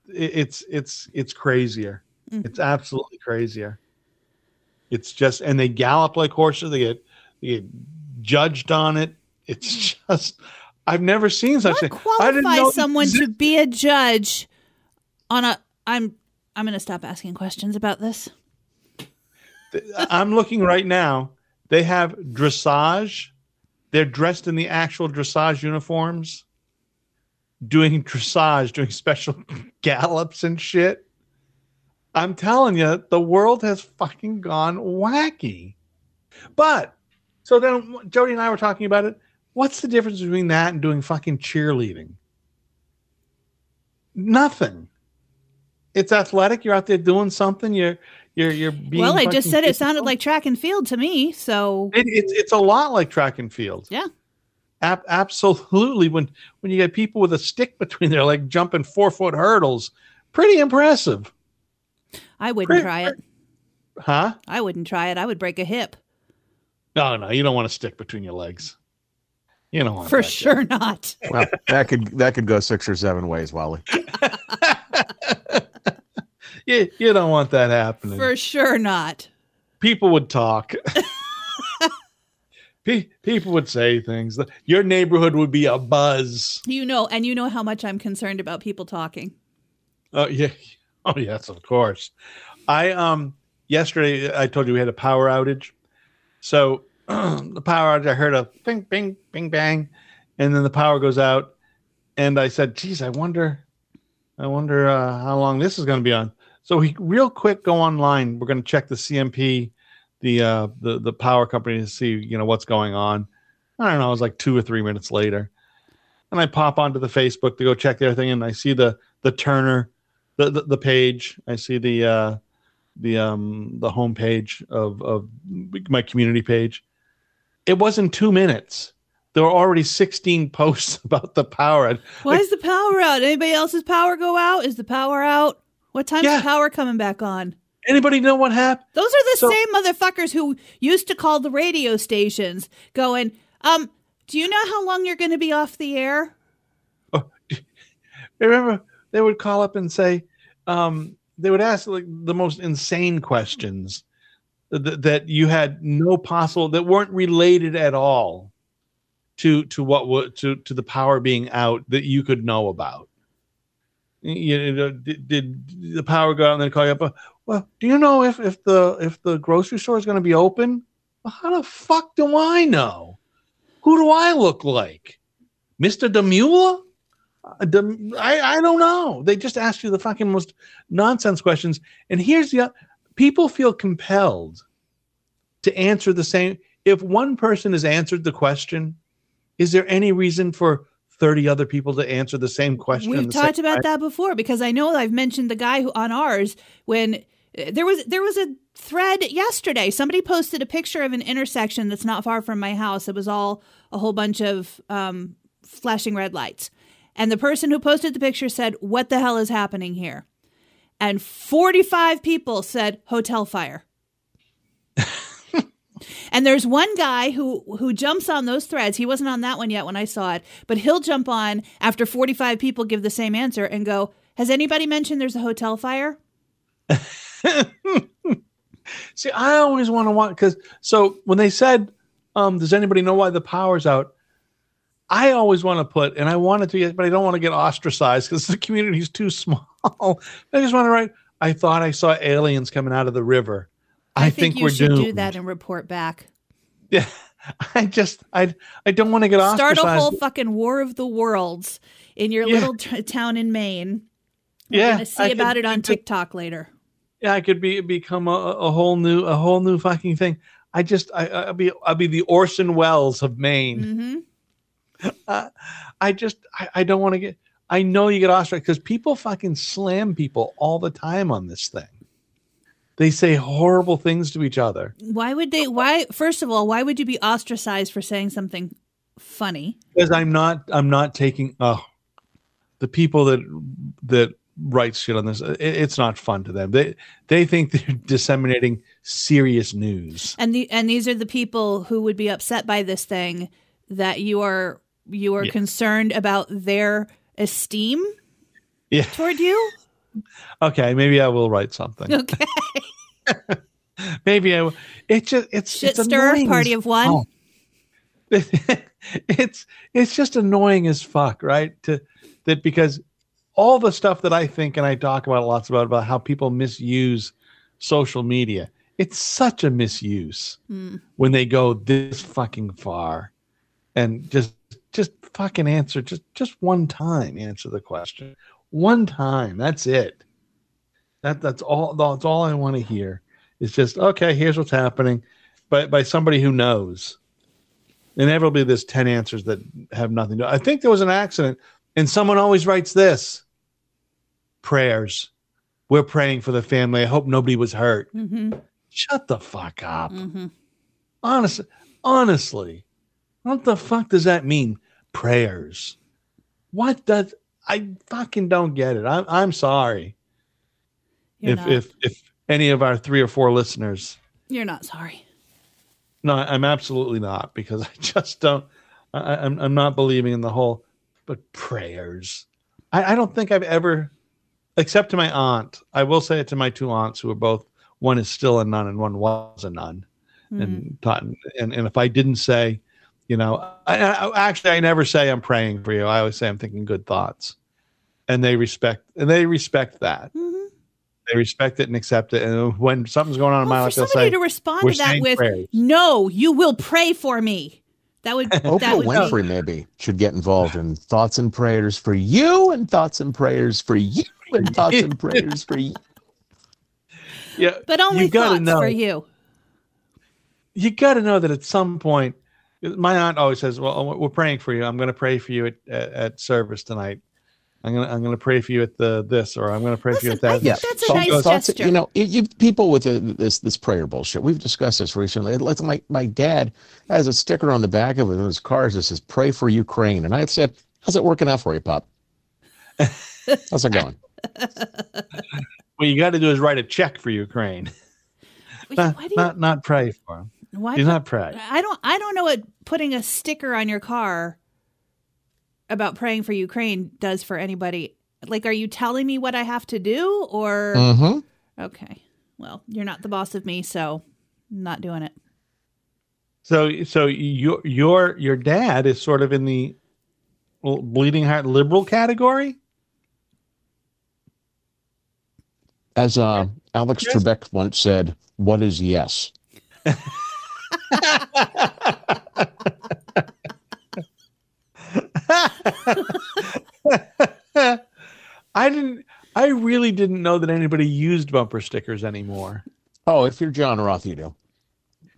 it's crazier. Mm-hmm. It's absolutely crazier. It's just, and they gallop like horses. They get judged on it. It's just, I've never seen such a thing. What qualifies someone to be a judge on a? I'm going to stop asking questions about this. I'm looking right now. They have dressage. They're dressed in the actual dressage uniforms, doing dressage, doing special gallops and shit. I'm telling you, the world has fucking gone wacky. But, so then Jody and I were talking about it. What's the difference between that and doing fucking cheerleading? Nothing. It's athletic. You're out there doing something. You're being. Well, I just said it sounded like track and field to me. So it's a lot like track and field. Yeah, absolutely. When you get people with a stick between their legs jumping 4-foot hurdles, pretty impressive. I wouldn't try it. Huh? I wouldn't try it. I would break a hip. No, you don't want a stick between your legs. You don't want for sure not. Well, that could go 6 or 7 ways, Wally. You don't want that happening. For sure not. People would talk. People would say things. Your neighborhood would be a buzz. You know how much I'm concerned about people talking. Oh yeah. Oh yes, of course. Yesterday I told you we had a power outage. So the power outage, I heard a bing, bing, bing, bang, and then the power goes out. And I said, geez, I wonder how long this is going to be on. So we real quick go online. We're going to check the CMP, the power company, to see what's going on. I don't know. It was like 2 or 3 minutes later, and I pop onto the Facebook to go check everything, and I see the Turner, the page. I see the home page of my community page. It wasn't 2 minutes. There were already 16 posts about the power. Why is the power out? Anybody else's power go out? Is the power out? What time's the power coming back on? Anybody know what happened? Those are the same motherfuckers who used to call the radio stations going, do you know how long you're going to be off the air? Oh, remember, they would call up and say, they would ask like the most insane questions. that you had no possible, that weren't related at all to the power being out that you could know about. You know, did the power go out and then call you up? Well, do you know if the grocery store is going to be open? Well, how the fuck do I know? Who do I look like, Mr. Demula? I don't know. They just ask you the fucking most nonsense questions. And here's people feel compelled to answer the same. If one person has answered the question, is there any reason for 30 other people to answer the same question? We've talked about that before, because I know I've mentioned the guy who on ours when there was a thread yesterday. Somebody posted a picture of an intersection that's not far from my house. It was all a whole bunch of flashing red lights. And the person who posted the picture said, "What the hell is happening here?" And 45 people said, "Hotel fire." And there's one guy who jumps on those threads. He wasn't on that one yet when I saw it, but he'll jump on after 45 people give the same answer and go, "Has anybody mentioned there's a hotel fire?" See, I always want to so when they said, does anybody know why the power's out? I always want to put, and I wanted to get, but I don't want to get ostracized because the community is too small. I just want to write, I thought I saw aliens coming out of the river. I think we're doomed. You should do that and report back. Yeah, I don't want to get ostracized. Start a whole fucking War of the Worlds in your little town in Maine. We're going to see about it on TikTok later. Yeah, I could become a whole new fucking thing. I'll be the Orson Welles of Maine. Mm-hmm. I don't want to get. I know you get ostracized because people fucking slam people all the time on this thing. They say horrible things to each other. Why would they? First of all, why would you be ostracized for saying something funny? Because I'm not taking. The people that write shit on this, it's not fun to them. They think they're disseminating serious news. And these are the people who would be upset by this thing, that you are concerned about their esteem toward you. Okay, maybe I will write something. Okay. Maybe I will. It's shit stir party of one. Oh. It's just annoying as fuck, right? Because all the stuff that I think and I talk about lots about how people misuse social media. It's such a misuse when they go this fucking far, and just fucking answer just one time. Answer the question one time. That's it. That's all. That's all I want to hear. It's just, okay, here's what's happening, by somebody who knows. Inevitably, there's 10 answers that have nothing to do. I think there was an accident, and someone always writes this: prayers. We're praying for the family. I hope nobody was hurt. Mm-hmm. Shut the fuck up. Mm-hmm. Honestly, what the fuck does that mean? Prayers. What does? I fucking don't get it. I'm sorry. If any of our 3 or 4 listeners, you're not sorry. No, I'm absolutely not, because I just don't. I'm not believing in the whole. But prayers. I don't think I've ever, except to my aunt. I will say it to my 2 aunts, who are both. One is still a nun and one was a nun, and taught. And if I didn't say, I never say I'm praying for you. I always say I'm thinking good thoughts, and they respect that. Mm-hmm. They respect it and accept it. And when something's going on in my life, they'll say, somebody to respond to that with, prayers. No, you will pray for me. That would Oprah Winfrey maybe should get involved in thoughts and prayers for you, and thoughts and prayers for you, and thoughts and prayers for you. Yeah, but only thoughts for you. You got to know that at some point, my aunt always says, "Well, we're praying for you. I'm going to pray for you at service tonight. I'm going to pray for you at this, or I'm going to pray for you at that." That's a nice gesture. You people with this prayer bullshit. We've discussed this recently. Like my dad has a sticker on the back of his car that says "Pray for Ukraine," and I said, "How's it working out for you, Pop? How's it going?" What you got to do is write a check for Ukraine. Not pray for him. Why do not pray? I don't know what putting a sticker on your car about praying for Ukraine does for anybody. Like, are you telling me what I have to do, or? Mm-hmm. Okay, well, you're not the boss of me, so Not doing it. So your dad is sort of in the bleeding heart liberal category? As Alex Trebek once said, what is yes? I really didn't know that anybody used bumper stickers anymore. Oh, if you're John Roth, you do.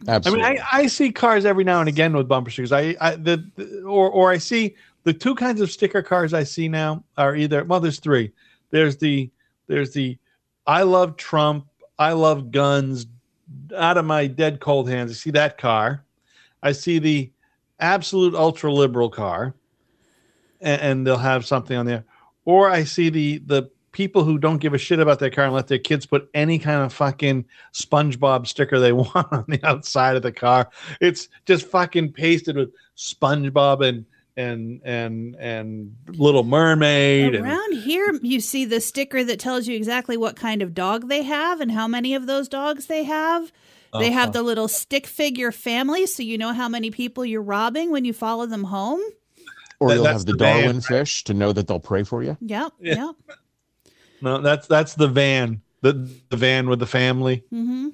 Absolutely. I mean, I see cars every now and again with bumper stickers. Or I see the two kinds of sticker cars I see now are either, well, there's three. There's the I love Trump, I love guns, out of my dead cold hands. I see that car. I see the absolute ultra liberal car, and they'll have something on there. Or I see the people who don't give a shit about their car and let their kids put any kind of fucking SpongeBob sticker they want on the outside of the car. It's just fucking pasted with SpongeBob and Little Mermaid. Around here, you see the sticker that tells you exactly what kind of dog they have and how many of those dogs they have. They have the little stick figure family, so you know how many people you're robbing when you follow them home. Or you'll have the Darwin fish to know that they'll pray for you. Yep. No, that's the van. The van with the family. Mm-hmm.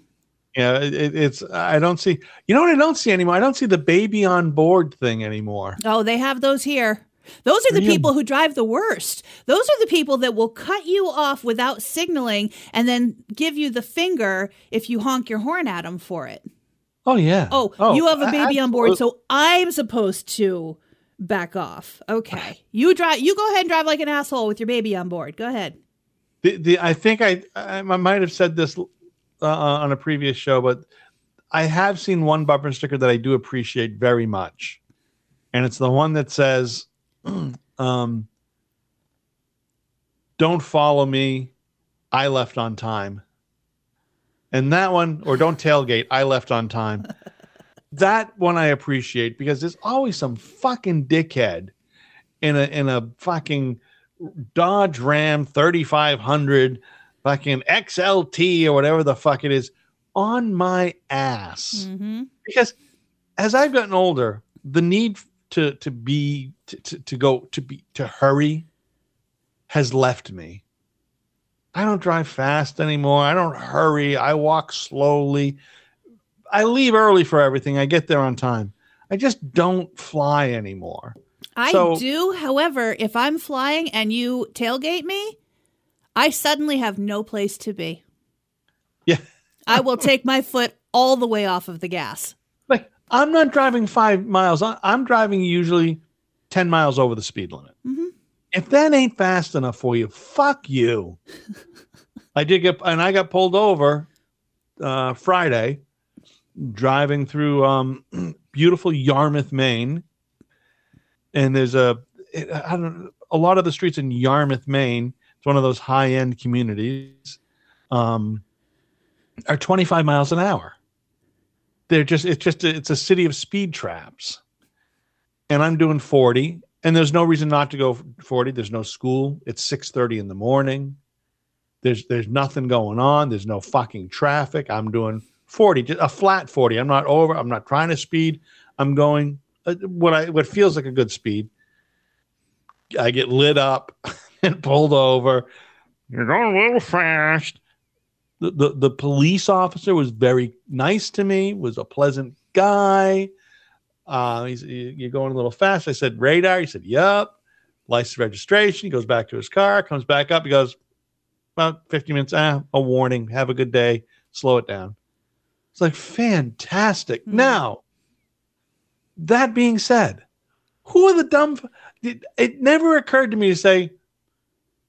Yeah, it's I don't see. You know what I don't see anymore? I don't see the baby on board thing anymore. Oh, they have those here. Those are the people who drive the worst. Those are the people that will cut you off without signaling and then give you the finger if you honk your horn at them for it. Oh, yeah. Oh, you have a baby on board, so I'm supposed to back off. Okay. You go ahead and drive like an asshole with your baby on board. Go ahead. I think I might have said this on a previous show, but I have seen one bumper sticker that I do appreciate very much. And it's the one that says, don't follow me, I left on time. And that one, or don't tailgate, I left on time. That one I appreciate because there's always some fucking dickhead in a fucking Dodge Ram 3500 fucking XLT or whatever the fuck it is on my ass. Mm-hmm. Because as I've gotten older, the need to hurry has left me. I don't drive fast anymore. I don't hurry. I walk slowly. I leave early for everything. I get there on time. I just don't fly anymore. I do. However, if I'm flying and you tailgate me, I suddenly have no place to be. Yeah. I will take my foot all the way off of the gas. Like, I'm not driving 5 miles. I'm driving usually 10 miles over the speed limit. Mm-hmm. If that ain't fast enough for you, fuck you. I got pulled over Friday driving through beautiful Yarmouth, Maine. And there's a lot of the streets in Yarmouth, Maine, it's one of those high-end communities, are 25 miles an hour. It's a city of speed traps. And I'm doing 40, and there's no reason not to go 40. There's no school. It's 6:30 in the morning. There's nothing going on. There's no fucking traffic. I'm doing 40, just a flat 40. I'm not over. I'm not trying to speed. I'm going what feels like a good speed. I get lit up and pulled over. You're going a little fast. The police officer was very nice to me, was a pleasant guy. You're going a little fast. I said, radar. He said, yup. License registration. He goes back to his car, comes back up. He goes, about 50 minutes. A warning. Have a good day. Slow it down. It's like, fantastic. Mm-hmm. Now, that being said, who are the dumb? It never occurred to me to say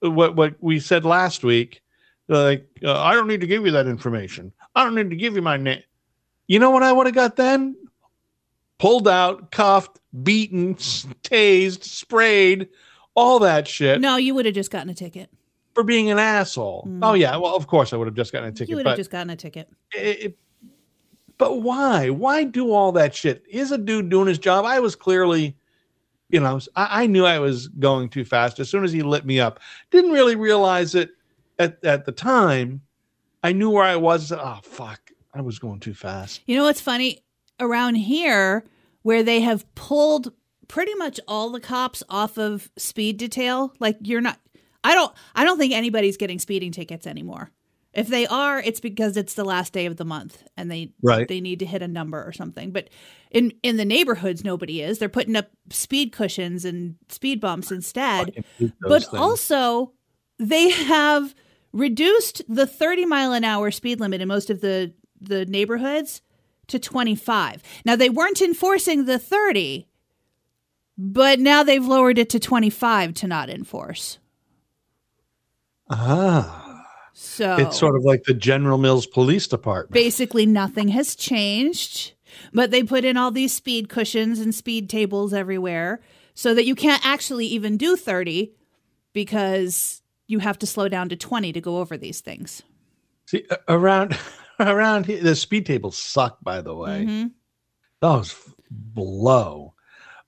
what we said last week. Like, I don't need to give you that information. I don't need to give you my name. You know what I would have got then? Pulled out, cuffed, beaten, tased, sprayed, all that shit. No, you would have just gotten a ticket. For being an asshole. Mm-hmm. Oh, yeah. Well, of course I would have just gotten a ticket. You would have just gotten a ticket. But why? Why do all that shit? Is a dude doing his job? I was clearly, I knew I was going too fast. As soon as he lit me up, didn't really realize it at the time. I knew where I was. Oh, fuck. I was going too fast. You know what's funny? Around here, where they have pulled pretty much all the cops off of speed detail, like I don't think anybody's getting speeding tickets anymore. If they are, it's because it's the last day of the month and they need to hit a number or something. But in the neighborhoods, nobody is. They're putting up speed cushions and speed bumps instead. But also, they have reduced the 30-mile-an-hour speed limit in most of the neighborhoods to 25. Now, they weren't enforcing the 30, but now they've lowered it to 25 to not enforce. So it's sort of like the General Mills Police Department. Basically, nothing has changed, but they put in all these speed cushions and speed tables everywhere so that you can't actually even do 30 because you have to slow down to 20 to go over these things. See, around here, the speed tables suck, by the way. Mm-hmm. Those blow.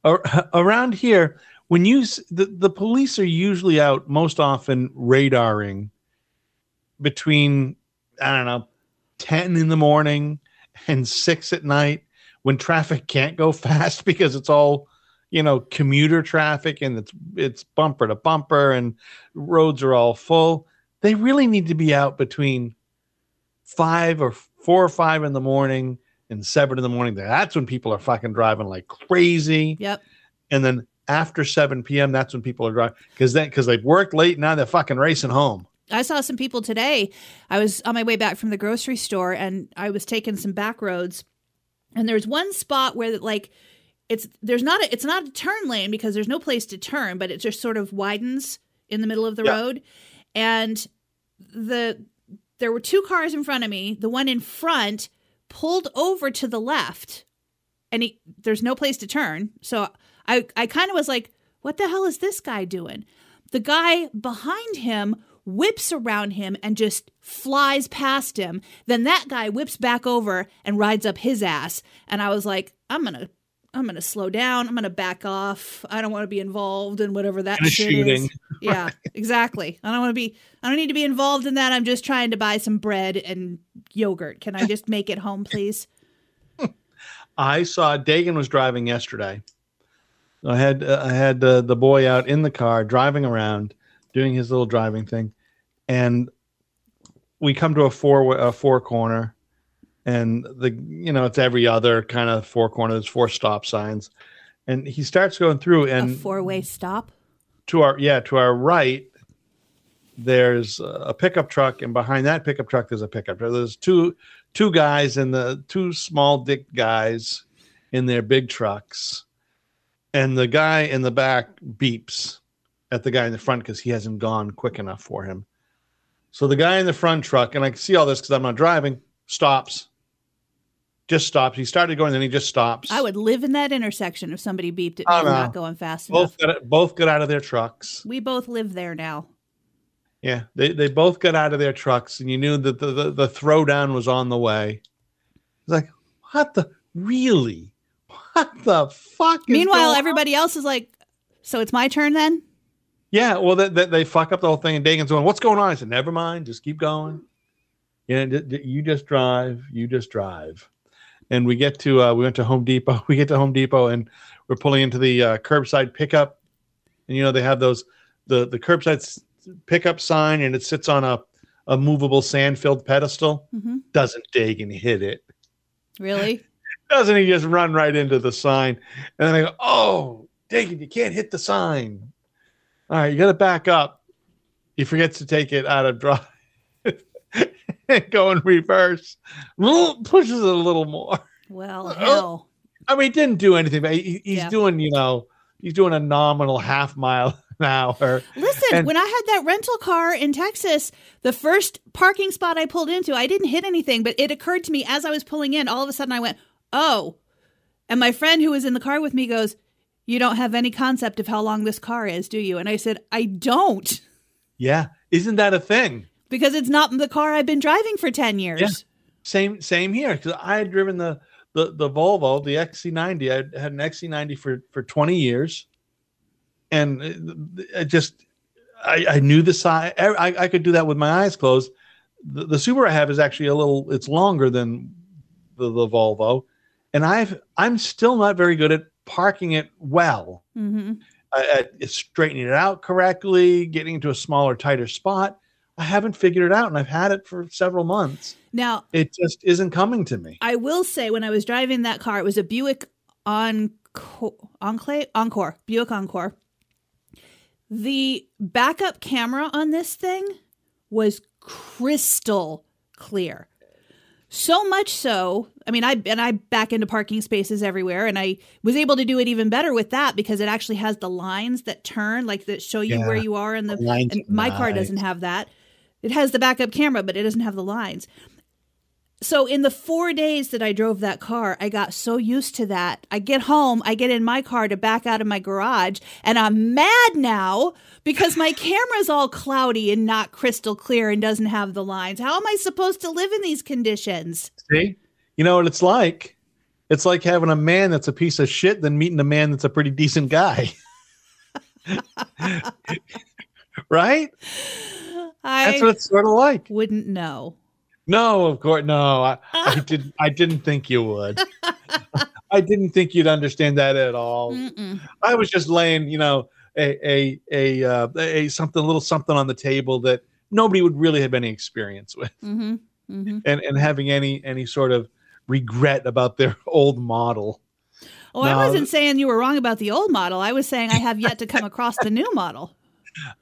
Around here, when the police are usually out most often radaring between, I don't know, 10 in the morning and 6 at night when traffic can't go fast because it's all, commuter traffic and it's bumper to bumper and roads are all full. They really need to be out between 4 or 5 in the morning and 7 in the morning. That's when people are fucking driving like crazy. Yep. And then after 7 p.m., that's when people are driving because they've worked late. Now they're fucking racing home. I saw some people today. I was on my way back from the grocery store and I was taking some back roads. And there's one spot where it's not a turn lane because there's no place to turn, but it just sort of widens in the middle of the road. And there were 2 cars in front of me. The one in front pulled over to the left and there's no place to turn. So I kind of was like, what the hell is this guy doing? The guy behind him whips around him and just flies past him. Then that guy whips back over and rides up his ass. And I was like, I'm gonna slow down. I'm gonna back off. I don't want to be involved in whatever that shit is. Yeah, exactly. I don't need to be involved in that. I'm just trying to buy some bread and yogurt. Can I just make it home, please? I saw Dagan was driving yesterday. I had the boy out in the car driving around, doing his little driving thing, and we come to a four corner, and it's every other kind of four corner. There's 4 stop signs, and he starts going through and a 4-way stop. To our right, there's a pickup truck, and behind that pickup truck there's a pickup truck. There's two guys and the 2 small dick guys in their big trucks, and the guy in the back beeps at the guy in the front because he hasn't gone quick enough for him. So the guy in the front truck, and I can see all this because I'm not driving, stops. Just stops. He started going, then he just stops. I would live in that intersection if somebody beeped at me and not going fast enough. Both got out of their trucks. We both live there now. Yeah, they both got out of their trucks, and you knew that the throwdown was on the way. It's like, what the fuck? Meanwhile, everybody else is like, so it's my turn then? Yeah, well, they fuck up the whole thing, and Dagan's going, what's going on? I said, never mind, just keep going. You just drive. And we get to we went to Home Depot. We get to Home Depot, and we're pulling into the curbside pickup. And they have those the curbside pickup sign, and it sits on a movable sand-filled pedestal. Mm-hmm. Doesn't Dagan hit it? Really? Doesn't he just run right into the sign? And then I go, oh, Dagan, you can't hit the sign. All right, you got to back up. He forgets to take it out of drive and go in reverse. Pushes it a little more. Well, hell. I mean, he didn't do anything, but he's doing, he's doing a nominal half mile an hour. Listen, when I had that rental car in Texas, the first parking spot I pulled into, I didn't hit anything, but it occurred to me as I was pulling in, all of a sudden I went, oh. And my friend who was in the car with me goes, you don't have any concept of how long this car is, do you? And I said, I don't. Yeah. Isn't that a thing? Because it's not the car I've been driving for 10 years. Yeah. Same here. Because I had driven the Volvo, the XC90. I had an XC90 for 20 years. And I knew the size. I could do that with my eyes closed. the Subaru I have is actually it's longer than the Volvo, and I'm still not very good at parking it well, at straightening it out correctly, getting into a smaller, tighter spot. I haven't figured it out, and I've had it for several months. Now, it just isn't coming to me. I will say, when I was driving that car, it was a Buick Encore, Buick Encore. The backup camera on this thing was crystal clear. So much so, I mean, I back into parking spaces everywhere, and I was able to do it even better with that because it actually has the lines that turn, like that show you where you are. And my car doesn't have that. It has the backup camera, but it doesn't have the lines. So in the 4 days that I drove that car, I got so used to that. I get home, I get in my car to back out of my garage, and I'm mad now because my camera's all cloudy and not crystal clear and doesn't have the lines. How am I supposed to live in these conditions? See? You know what it's like? It's like having a man that's a piece of shit than meeting a man that's a pretty decent guy. Right? That's what it's sort of like. Wouldn't know. No, of course, no. I didn't think you would. I didn't think you'd understand that at all. Mm-mm. I was just laying, a little something on the table that nobody would really have any experience with, and having any sort of regret about their old model. Oh, no. I wasn't saying you were wrong about the old model. I was saying I have yet to come across the new model.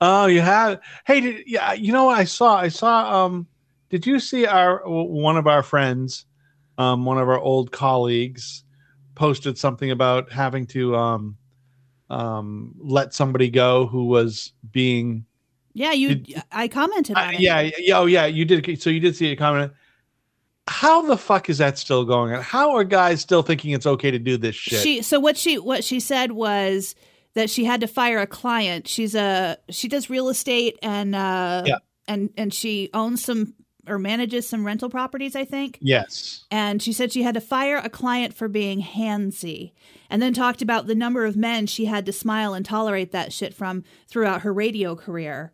Oh, you have? Hey, you know what I saw? Did you see one of our friends, one of our old colleagues, posted something about having to let somebody go who was being? Yeah, I commented on it. Yeah, you did. So you did see a comment. How the fuck is that still going on? How are guys still thinking it's okay to do this shit? So what she said was that she had to fire a client. She does real estate and she owns some or manages some rental properties, I think. Yes. And she said she had to fire a client for being handsy, and then talked about the number of men she had to smile and tolerate that shit from throughout her radio career.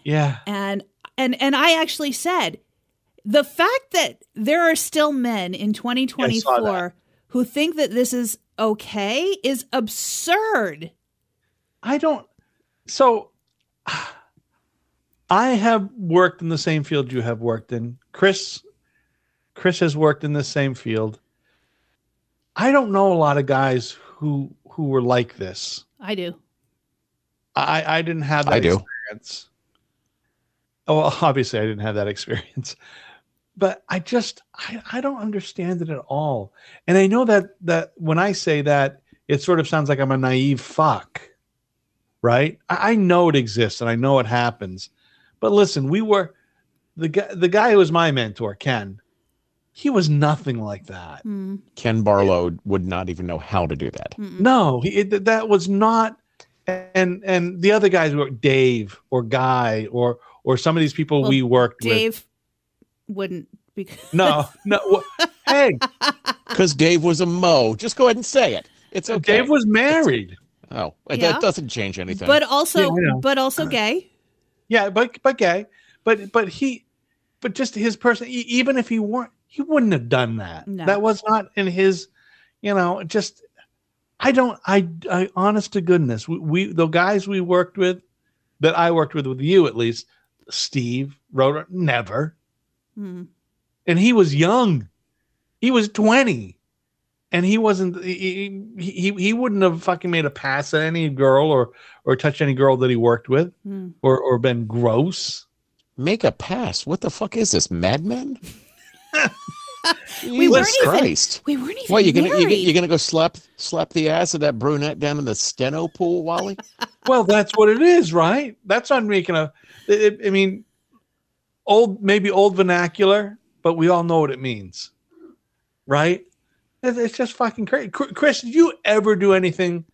Yeah. And I actually said, the fact that there are still men in 2024 who think that this is okay is absurd. I have worked in the same field you have worked in. Chris has worked in the same field. I don't know a lot of guys who were like this. I do. I didn't have that experience. Oh, well, obviously I didn't have that experience. But I don't understand it at all. And I know that when I say that, it sort of sounds like I'm a naive fuck. Right? I know it exists and I know it happens. But listen, we were the guy who was my mentor, Ken. He was nothing like that. Mm. Ken Barlow would not even know how to do that. Mm-mm. No, that was not. And the other guys were Dave or Guy or some of these people we worked with. Dave wouldn't be. No. Hey, because Dave was a Mo. Just go ahead and say it. It's okay. Dave was married. That doesn't change anything. But also gay. Yeah, but gay. But just his person. Even if he wouldn't have done that. No. That was not in his. Just. I honest to goodness, the guys we worked with, that I worked with you at least, Steve Roder, never. Hmm. And he was young. He was 20. And he wasn't, he wouldn't have fucking made a pass at any girl or touched any girl that he worked with or been gross. Make a pass? What the fuck is this, Mad Men? We weren't Christ. We weren't even What, married. you gonna go slap the ass of that brunette down in the steno pool, Wally? Well, that's what it is, right? That's not making maybe old vernacular, but we all know what it means, right? It's just fucking crazy. Chris, did you ever do anything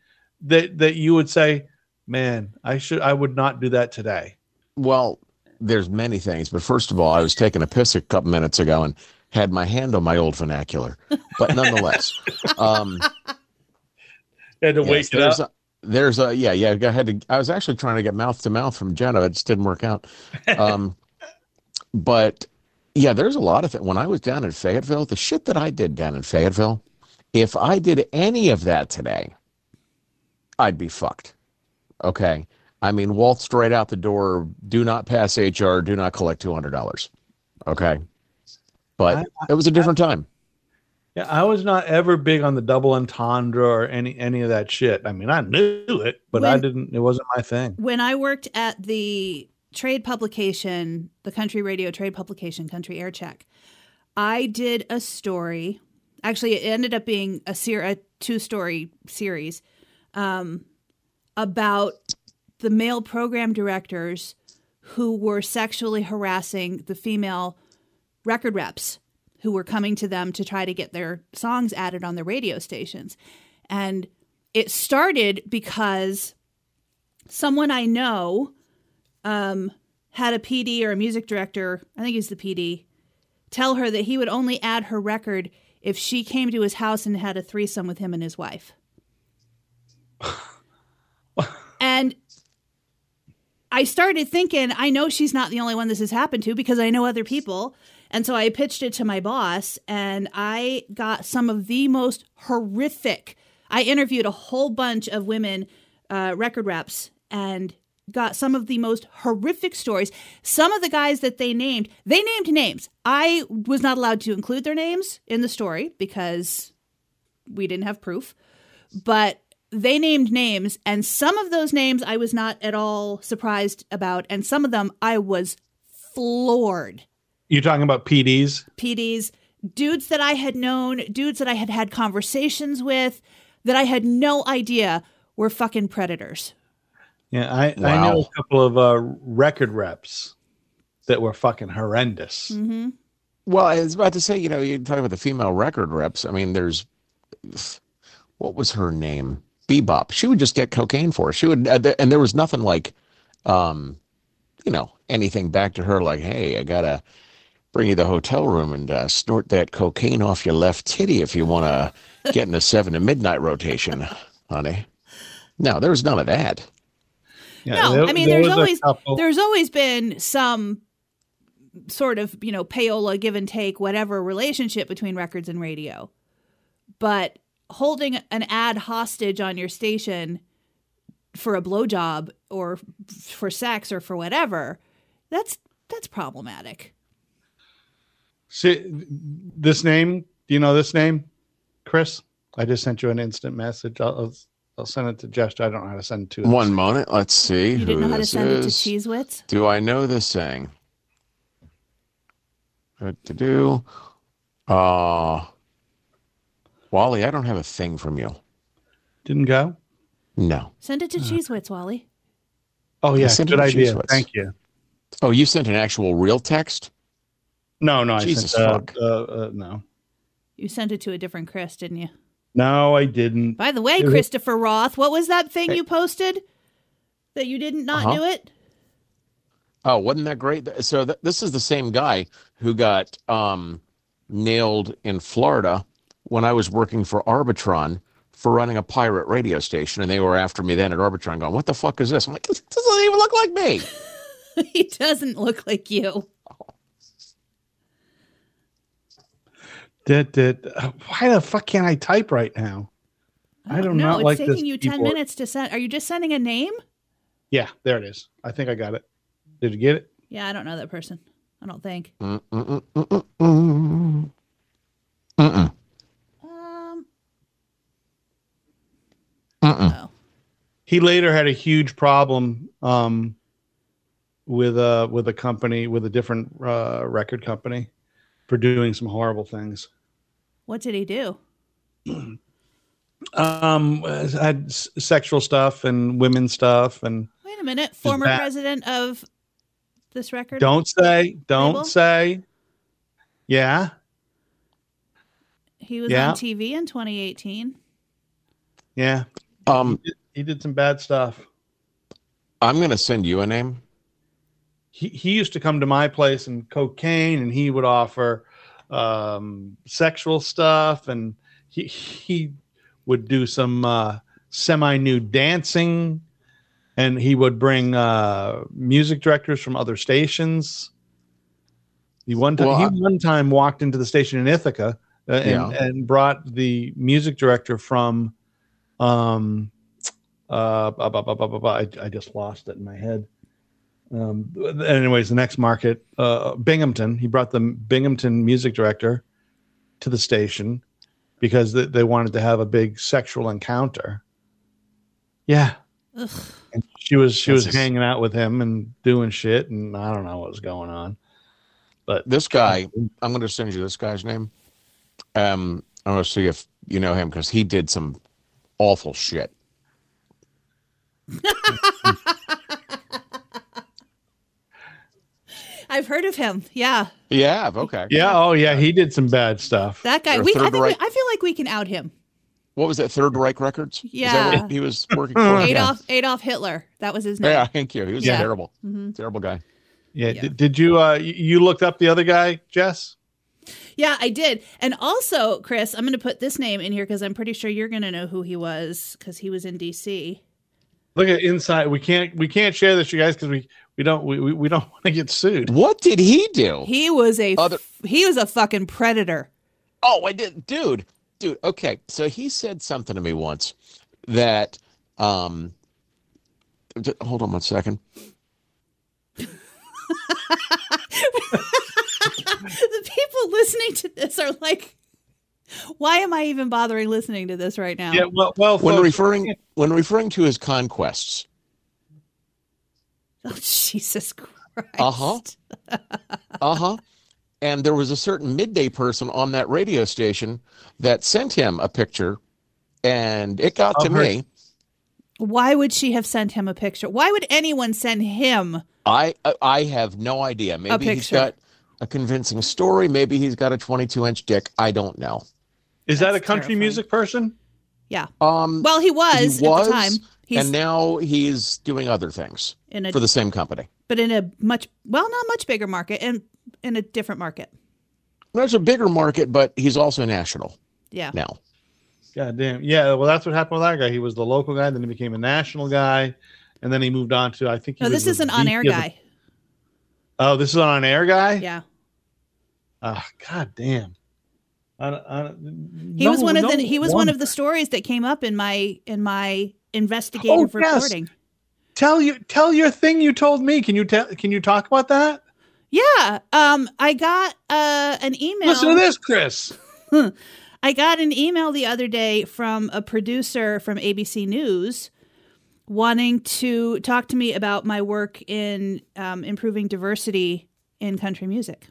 that you would say, man, I would not do that today? Well, there's many things, but first of all, I was taking a piss a couple minutes ago and had my hand on my old vernacular, but nonetheless, had to wake it up. I was actually trying to get mouth to mouth from Jenna. It just didn't work out. But Yeah, there's a lot of things. When I was down in Fayetteville, the shit that I did down in Fayetteville, if I did any of that today, I'd be fucked. Okay. I mean, waltzed right out the door. Do not pass HR. Do not collect $200. Okay. But it was a different time. Yeah, I was not ever big on the double entendre or any of that shit. I mean, I knew it, but it wasn't my thing. When I worked at the trade publication, the country radio trade publication, Country Air Check, I did a story. Actually, it ended up being a 2-story series about the male program directors who were sexually harassing the female record reps who were coming to them to try to get their songs added on the radio stations. And it started because someone I know had a PD or a music director, I think he's the PD, tell her that he would only add her record if she came to his house and had a threesome with him and his wife. And I started thinking, I know she's not the only one this has happened to because I know other people. And so I pitched it to my boss and I got some of the most horrific. I interviewed a whole bunch of women record reps and got some of the most horrific stories. Some of the guys that they named names. I was not allowed to include their names in the story because we didn't have proof. But they named names, and some of those names I was not at all surprised about, and some of them I was floored. You're talking about PDs? PDs, dudes that I had known, dudes that I had had conversations with, that I had no idea were fucking predators. Yeah, I know a couple of record reps that were fucking horrendous. Mm-hmm. Well, I was about to say, you're talking about the female record reps. I mean, what was her name? Bebop. She would just get cocaine for it. She would, and there was nothing like, anything back to her like, hey, I gotta bring you to the hotel room and snort that cocaine off your left titty if you want to get in the 7 to midnight rotation, honey. No, there was none of that. Yeah, no, I mean, there's always been some sort of, payola, give and take, whatever relationship between records and radio. But holding an ad hostage on your station for a blowjob or for sex or for whatever, that's problematic. See, this name, do you know this name, Chris? I just sent you an instant message. I'll send it to Jess. I don't know how to send it to him. One moment. Let's see. You didn't know how to send it to Cheese Wits? Do I know this saying? What to do? Wally, I don't have a thing from you. Didn't go? No. Send it to Cheese Wits, Wally. Oh, yeah. Good idea. Thank you. Oh, you sent an actual real text? No, Jesus, I sent, fuck. no. You sent it to a different Chris, didn't you? No, I didn't. By the way, Christopher Roth, what was that thing you posted that you didn't not do it? Oh, wasn't that great? So this is the same guy who got nailed in Florida when I was working for Arbitron for running a pirate radio station, and they were after me then at Arbitron going, what the fuck is this? I'm like, this doesn't even look like me. He doesn't look like you. Why the fuck can't I type right now? I don't know. It's taking you 10 minutes to send. Are you just sending a name? Yeah, there it is. I think I got it. Did you get it? Yeah, I don't know that person. I don't think. No. He later had a huge problem with a company, with a different record company, for doing some horrible things. What did he do? Had sexual stuff and women's stuff and. Wait a minute, former president of this record. Don't say. Yeah. He was on TV in 2018. Yeah. He did some bad stuff. I'm going to send you a name. He used to come to my place and cocaine, and he would offer sexual stuff, and he would do some semi-nude dancing, and he would bring music directors from other stations. He one time walked into the station in Ithaca and brought the music director from I just lost it in my head. Anyways, the next market, Binghamton. He brought the Binghamton music director to the station because they wanted to have a big sexual encounter. Yeah. Ugh. And she was hanging out with him and doing shit, and I don't know what was going on. But this guy, I'm going to send you this guy's name. I'm going to see if you know him because he did some awful shit. I've heard of him. Yeah. Yeah. Okay. Yeah. Oh, yeah. He did some bad stuff. That guy. I feel like we can out him. What was that? Third Reich Records? Yeah. Is that what he was working for? Adolf Hitler. That was his name. Yeah. Thank you. He was terrible. Mm-hmm. Terrible guy. Yeah. Did you you looked up the other guy, Jess? Yeah, I did. And also, Chris, I'm going to put this name in here because I'm pretty sure you're going to know who he was because he was in DC. Look at inside. We can't share this, you guys, because we don't want to get sued. What did he do? He was a fucking predator. Oh, I did, dude. Okay, so he said something to me once that hold on 1 second. The people listening to this are like, why am I even bothering listening to this right now? Yeah, well, when referring to his conquests. Oh, Jesus Christ. And there was a certain midday person on that radio station that sent him a picture, and it got to me. Why would she have sent him a picture? Why would anyone send him? I have no idea. Maybe he's got a convincing story. Maybe he's got a 22-inch dick. I don't know. Is that a country music person? Yeah. Well, he was at the time. And now he's doing other things for the same company. But in a not much bigger market, and in a different market. There's a bigger market, but he's also national. Yeah. Now. God damn. Yeah, well, that's what happened with that guy. He was the local guy, then he became a national guy, and then he moved on to, I think he was this is an on-air guy. Oh, this is an on-air guy? Yeah. God damn. He was one of the stories that came up in my investigative reporting. Yes. Tell your thing you told me. Can you talk about that? Yeah. I got an email. Listen to this, Chris. I got an email the other day from a producer from ABC News wanting to talk to me about my work in improving diversity in country music.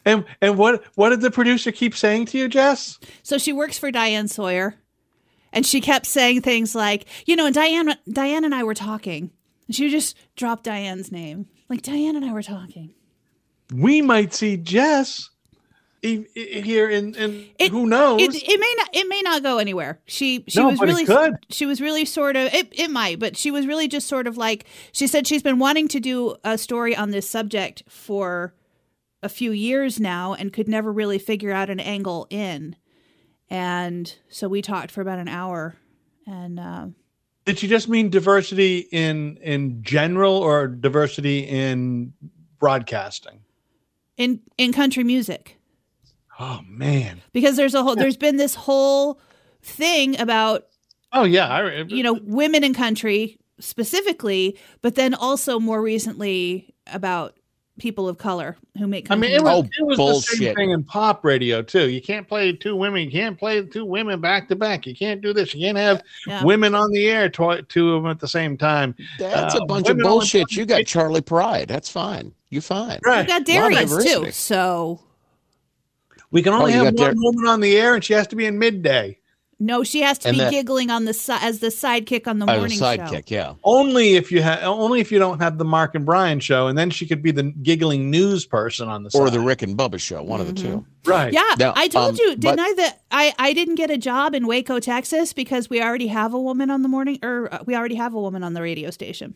And what did the producer keep saying to you, Jess? So she works for Diane Sawyer, and she kept saying things like, and Diane and I were talking. And she would just drop Diane's name. Like, Diane and I were talking. We might see Jess here in who knows? It may not go anywhere. She was really sort of it might, but she was really just sort of like, she said she's been wanting to do a story on this subject for a few years now and could never really figure out an angle in. And so we talked for about an hour. And did you just mean diversity in general or diversity in broadcasting? In country music. Oh man. Because there's been this whole thing about women in country specifically, but then also more recently about people of color who make country music. It was bullshit. The same thing in pop radio too. You can't play two women. You can't play two women back to back. You can't do this. You can't have women on the air, two of them at the same time. That's a bunch of bullshit. You got Charlie Pride. That's fine. You're fine. Right. You got Darius too. So we can only have one woman on the air, and she has to be in midday. No, she has to be giggling on the as the sidekick on the morning show. Sidekick, yeah. Only if you don't have the Mark and Brian show, and then she could be the giggling news person on the side. Or the Rick and Bubba show, one of the two. Right. Yeah, now, I told you, didn't I, that I didn't get a job in Waco, Texas, because we already have a woman on the we already have a woman on the radio station.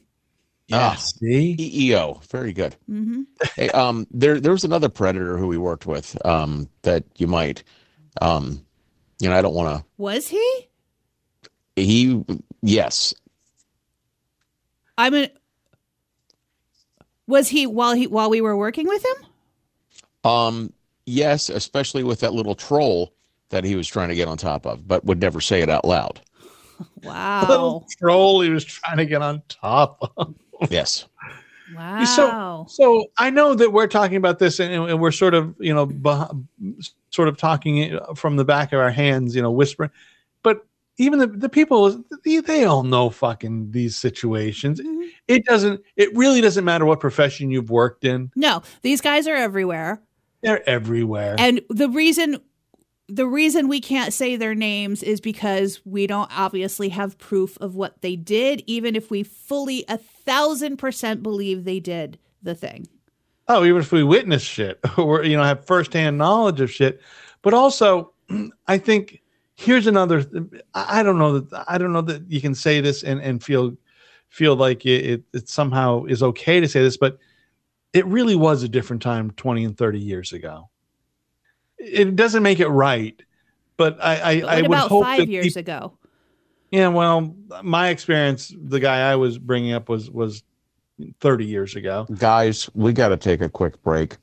Yeah, see? EEO, very good. Mm-hmm. Hey, there was another predator who we worked with that you might. I don't want to. Was he? Yes. Was he while we were working with him? Yes, especially with that little troll that he was trying to get on top of, but would never say it out loud. Wow. Little troll he was trying to get on top of. Yes. Wow. So I know that we're talking about this and we're sort of, sort of talking from the back of our hands, whispering, but even the people, they all know fucking these situations. Mm-hmm. It really doesn't matter what profession you've worked in. No, these guys are everywhere. They're everywhere. And the reason we can't say their names is because we don't obviously have proof of what they did, even if we fully 1,000% believe they did the thing. Oh, even if we witness shit or, have firsthand knowledge of shit. But also, I think here's another, I don't know that you can say this and feel like it somehow is okay to say this, but it really was a different time 20 and 30 years ago. It doesn't make it right, but I would about hope 5 years ago. Yeah, well, my experience, the guy I was bringing up was 30 years ago. Guys, we got to take a quick break.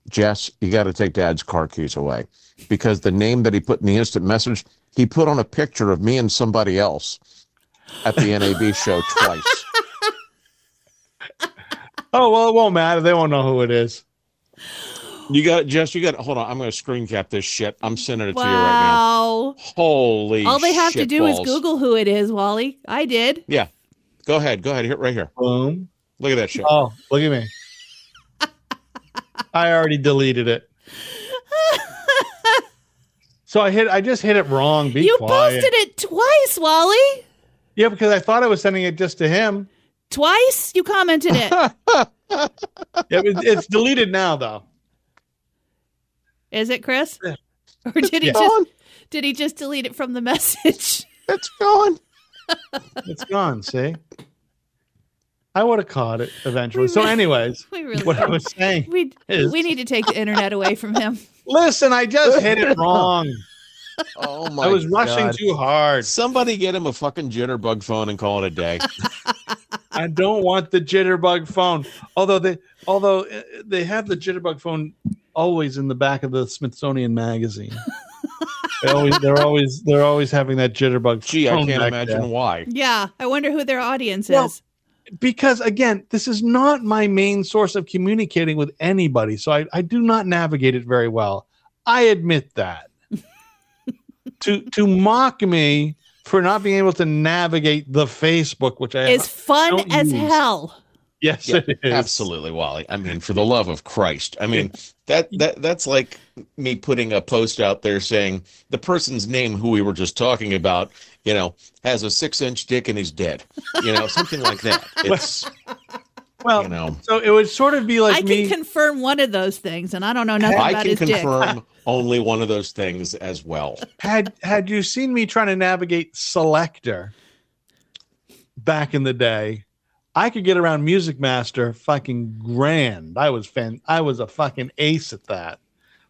Jess, you got to take Dad's car keys away because the name that he put in the instant message, he put on a picture of me and somebody else at the NAB show twice. Oh, well, it won't matter. They won't know who it is. You got it, Jess. Hold on. I'm going to screen cap this shit. I'm sending it to you right Wow. now. Holy All they have to do is balls. Google who it is, Wally. I did. Yeah. Go ahead. Here, right here. Boom. Look at that shit. Oh, look at me. I already deleted it. So I just hit it wrong. Be you quiet. posted it twice, Wally. Yeah, because I thought I was sending it just to him. Twice? You commented it. It's deleted now, though. Is it, Chris? Yeah. Or did he just delete it from the message? It's gone. It's gone, see? I would have caught it eventually. So anyways, I was saying we need to take the internet away from him. Listen, I just hit it wrong. Oh my! I was rushing too hard. Somebody get him a fucking jitterbug phone and call it a day. I don't want the jitterbug phone. Although they have the jitterbug phone always in the back of the Smithsonian magazine. They're always having that jitterbug. Gee, I phone can't back imagine there. why. Yeah, I wonder who their audience Well, is. Because again, this is not my main source of communicating with anybody, so I do not navigate it very well. I admit that. To mock me for not being able to navigate the Facebook, which is fun as hell. Yes, Yeah, it is. absolutely, Wally. I mean, for the love of Christ. I mean, that's like me putting a post out there saying the person's name who we were just talking about, has a 6-inch dick and he's dead. Something like that. It's so it would sort of be like I can confirm one of those things, and I don't know nothing about his dick. I can confirm only one of those things as well. Had you seen me trying to navigate Selector back in the day, I could get around Music Master fucking grand. I was a fucking ace at that.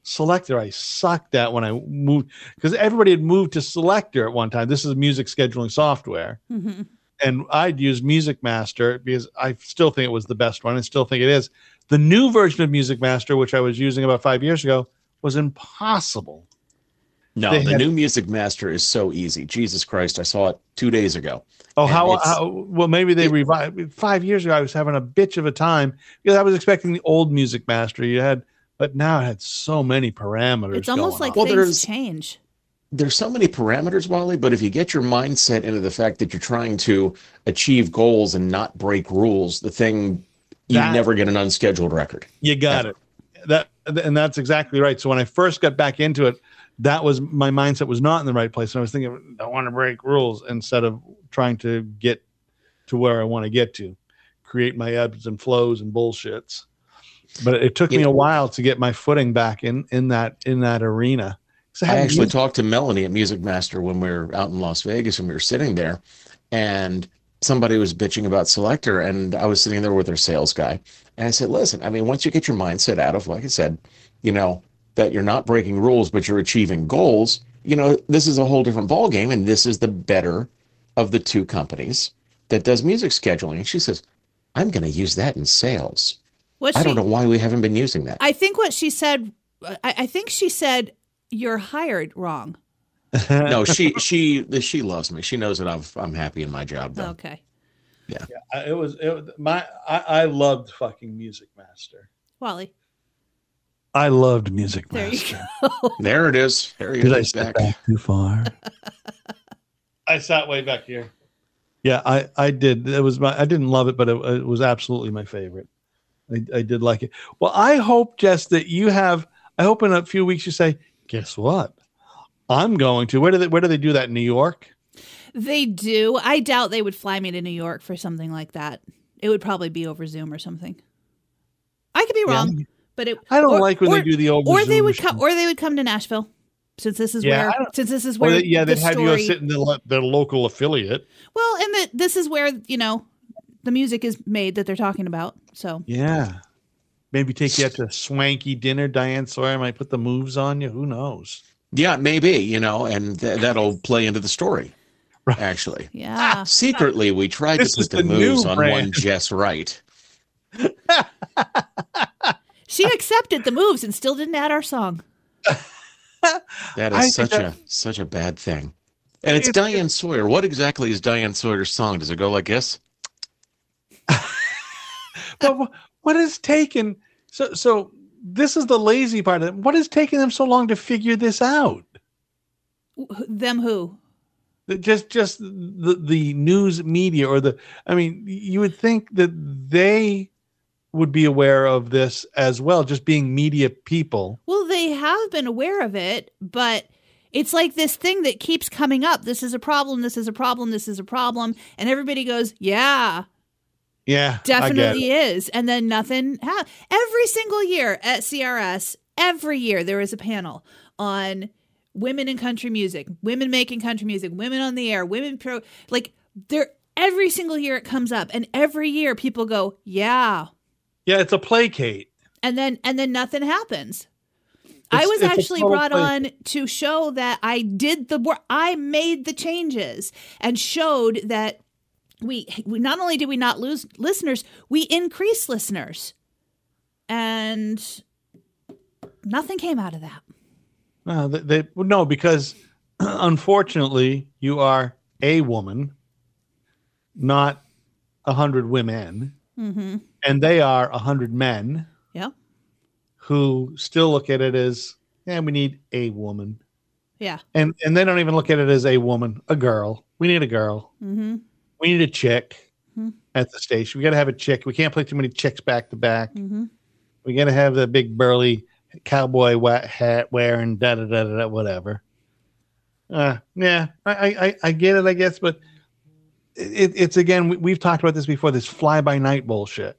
Selector, I sucked at when I moved because everybody had moved to Selector at one time. This is music scheduling software. Mm-hmm. And I'd use Music Master because I still think it was the best one. I still think it is. The new version of Music Master, which I was using about 5 years ago, was impossible. No, the new Music Master is so easy. Jesus Christ, I saw it 2 days ago. Oh, well, maybe they revived. 5 years ago, I was having a bitch of a time because I was expecting the old Music Master but now it had so many parameters. It's almost like things change. There's so many parameters, Wally, but if you get your mindset into the fact that you're trying to achieve goals and not break rules, you never get an unscheduled record. You got it. And that's exactly right. So when I first got back into it, that was my mindset was not in the right place. And I was thinking, I want to break rules instead of trying to get to where I want to get to, create my ebbs and flows and bullshits. But it took me a while to get my footing back in that arena. I actually talked to Melanie at Music Master when we were out in Las Vegas and we were sitting there, and somebody was bitching about Selector, and I was sitting there with their sales guy, and I said, listen, I mean, once you get your mindset out of, like I said, that you're not breaking rules, but you're achieving goals, this is a whole different ballgame, and this is the better of the two companies that does music scheduling. And she says, I'm going to use that in sales. What I don't know why we haven't been using that. I think what she said, I think she said, you're hired wrong. No, she loves me. She knows that I'm happy in my job, though. Okay. Yeah. I loved fucking Music Master. Wally. I loved Music There Master. you go. There it is. There he Did I is step back. back too far? I sat way back here. Yeah, I did. I didn't love it, but it was absolutely my favorite. I did like it. Well, I hope, Jess, that I hope in a few weeks you say, guess what? I'm going to. Where do they do that? In New York? They do. I doubt they would fly me to New York for something like that. It would probably be over Zoom or something. I could be wrong, but I don't like when they do the over Zoom. Or they would come to Nashville, since this is where they'd have you go sit in their local affiliate. Well, and this is where the music is made that they're talking about. So yeah, maybe take you out to a swanky dinner. Diane Sawyer might put the moves on you. Who knows? Yeah, maybe, and that'll play into the story. Right. Actually. Yeah. Secretly, we tried to put the moves on one Jess Wright. She accepted the moves and still didn't add our song. That is such a bad thing. And it's Diane Sawyer. What exactly is Diane Sawyer's song? Does it go like this? But what is taken? So this is the lazy part of it. What is taking them so long to figure this out? Them who? Just the news media you would think that they would be aware of this as well, just being media people. Well, they have been aware of it, but it's like this thing that keeps coming up. This is a problem. This is a problem. This is a problem. And everybody goes, yeah. Yeah, definitely is. And then nothing happens. Every single year at CRS, every year there is a panel on women in country music, women making country music, women on the air, every single year it comes up, and every year people go, yeah. Yeah, it's a placate. And then nothing happens. I was actually brought on to show that I did the work. I made the changes and showed that we not only did we not lose listeners, we increased listeners, and nothing came out of that. No, because unfortunately you are a woman, not 100 women, and they are 100 men. Yeah, who still look at it as, we need a woman. Yeah, and they don't even look at it as a woman, a girl. We need a girl. Mm-hmm. We need a chick at the station. We got to have a chick. We can't play too many chicks back to back. Mm-hmm. We got to have the big burly cowboy hat wearing whatever. Yeah, I get it, I guess, but it's again, we've talked about this before. This fly by night bullshit.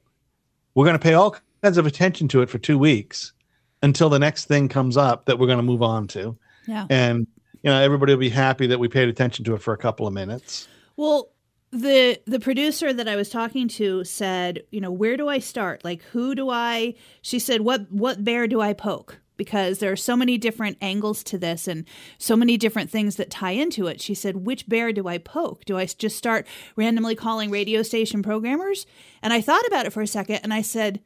We're going to pay all kinds of attention to it for 2 weeks until the next thing comes up that we're going to move on to. Yeah, and everybody will be happy that we paid attention to it for a couple of minutes. Well, the producer that I was talking to said, where do I start? Like, she said, what bear do I poke? Because there are so many different angles to this and so many different things that tie into it. She said, which bear do I poke? Do I just start randomly calling radio station programmers? And I thought about it for a second and I said,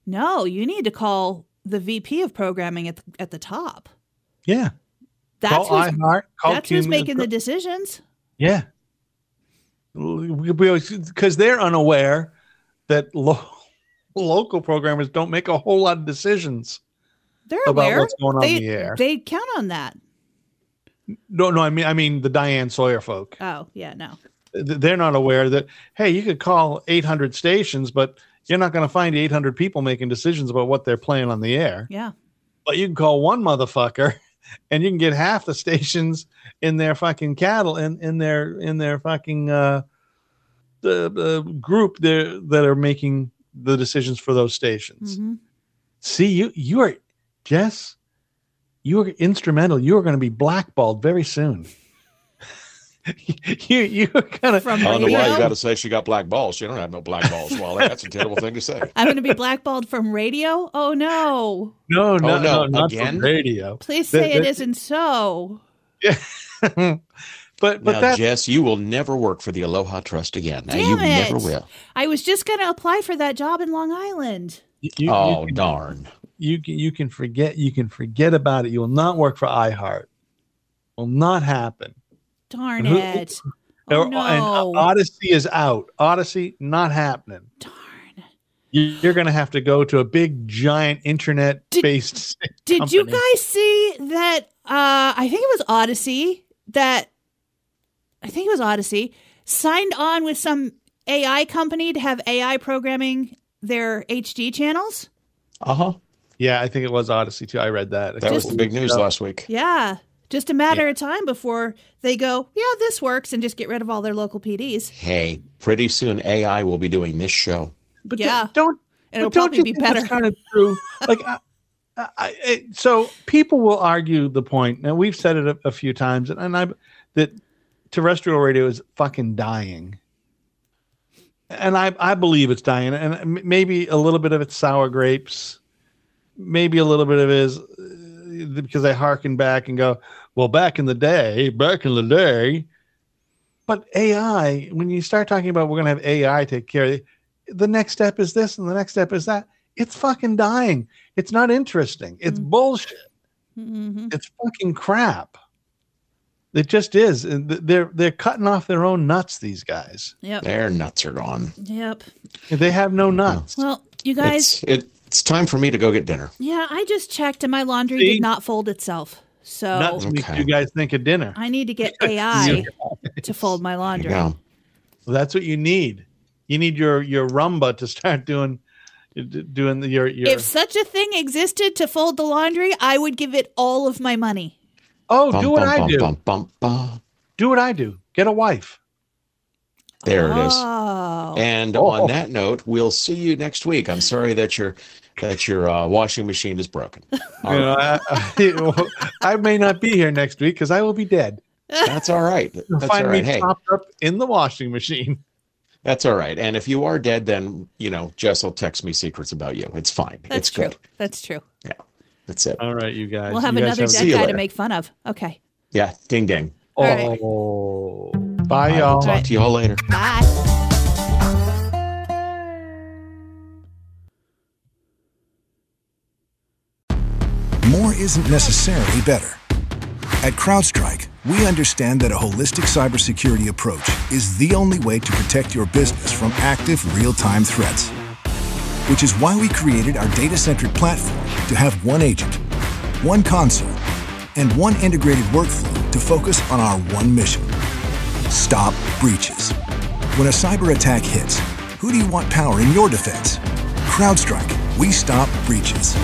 no, you need to call the VP of programming at the top. Yeah. That's who's making the decisions. Yeah. Because they're unaware that local programmers don't make a whole lot of decisions. They're about aware. What's going on in the air. They count on that. No, I mean the Diane Sawyer folk. Oh, yeah, no. They're not aware that, hey, you could call 800 stations, but you're not going to find 800 people making decisions about what they're playing on the air. Yeah. But you can call one motherfucker and you can get half the stations in their fucking cattle in their fucking the group there that are making the decisions for those stations. Mm-hmm. See, you are, Jess, you are instrumental. You are going to be blackballed very soon. you are kind of. I don't know why you got to say she got black balls. She don't have no black balls, Wally. That's a terrible thing to say. I'm going to be blackballed from radio? Oh, no. No, not again? From radio. Please say it isn't so. Yeah. But now, that's Jess, you will never work for the Aloha Trust again. Now, you Damn it. never will. I was just going to apply for that job in Long Island. Darn. You can forget about it. You will not work for iHeart. Will not happen. Darn it. And No. Odyssey is out. Odyssey not happening. Darn. You're going to have to go to a big giant internet-based Did you company. guys see that? I think it was Odyssey signed on with some AI company to have AI programming their HD channels. Yeah, I think it was Odyssey too. I read that. That was the big news last week. Yeah. Just a matter of time before they go, yeah, this works, and just get rid of all their local PDs. Hey, pretty soon AI will be doing this show. But Yeah. don't And it'll but don't probably you be think that's better. kind of true. Like, so people will argue the point. Now we've said it a few times, that terrestrial radio is fucking dying, and I believe it's dying. And maybe a little bit of it's sour grapes, maybe a little bit of it is because I hearken back and go, well, back in the day. But AI, when you start talking about we're going to have AI take care of it, the next step is this and the next step is that. It's fucking dying. It's not interesting. It's bullshit. Mm-hmm. It's fucking crap. It just is. And they're cutting off their own nuts, these guys. Yep. Their nuts are gone. Yep. They have no nuts. Well, you guys. It's time for me to go get dinner. Yeah, I just checked and my laundry See? did not fold itself. So Nuts make Okay. you guys think of dinner. I need to get AI to fold my laundry. Yeah. Well, that's what you need. You need your Rumba to start doing your. If such a thing existed to fold the laundry, I would give it all of my money. Oh, Bum, do what bum, I bum, do. bum, bum, bum. Do what I do. Get a wife. There it is. Oh. And on that note, we'll see you next week. I'm sorry that your washing machine is broken. All You right. know, I may not be here next week because I will be dead. That's all right. You'll That's find all right. me Hey, propped up in the washing machine. that's all right. And if you are dead, then Jess will text me secrets about you. It's fine. That's It's true. good. That's true. Yeah, that's it. All right, you guys. We'll have You guys another See dead you guy to later. make fun of. Okay. Yeah, ding ding. Oh, All right. bye, I will y'all. talk to y'all later. Bye. More isn't necessarily better. At CrowdStrike, we understand that a holistic cybersecurity approach is the only way to protect your business from active, real-time threats. Which is why we created our data-centric platform to have one agent, one console, and one integrated workflow to focus on our one mission: stop breaches. When a cyber attack hits, who do you want powering your defense? CrowdStrike. We stop breaches.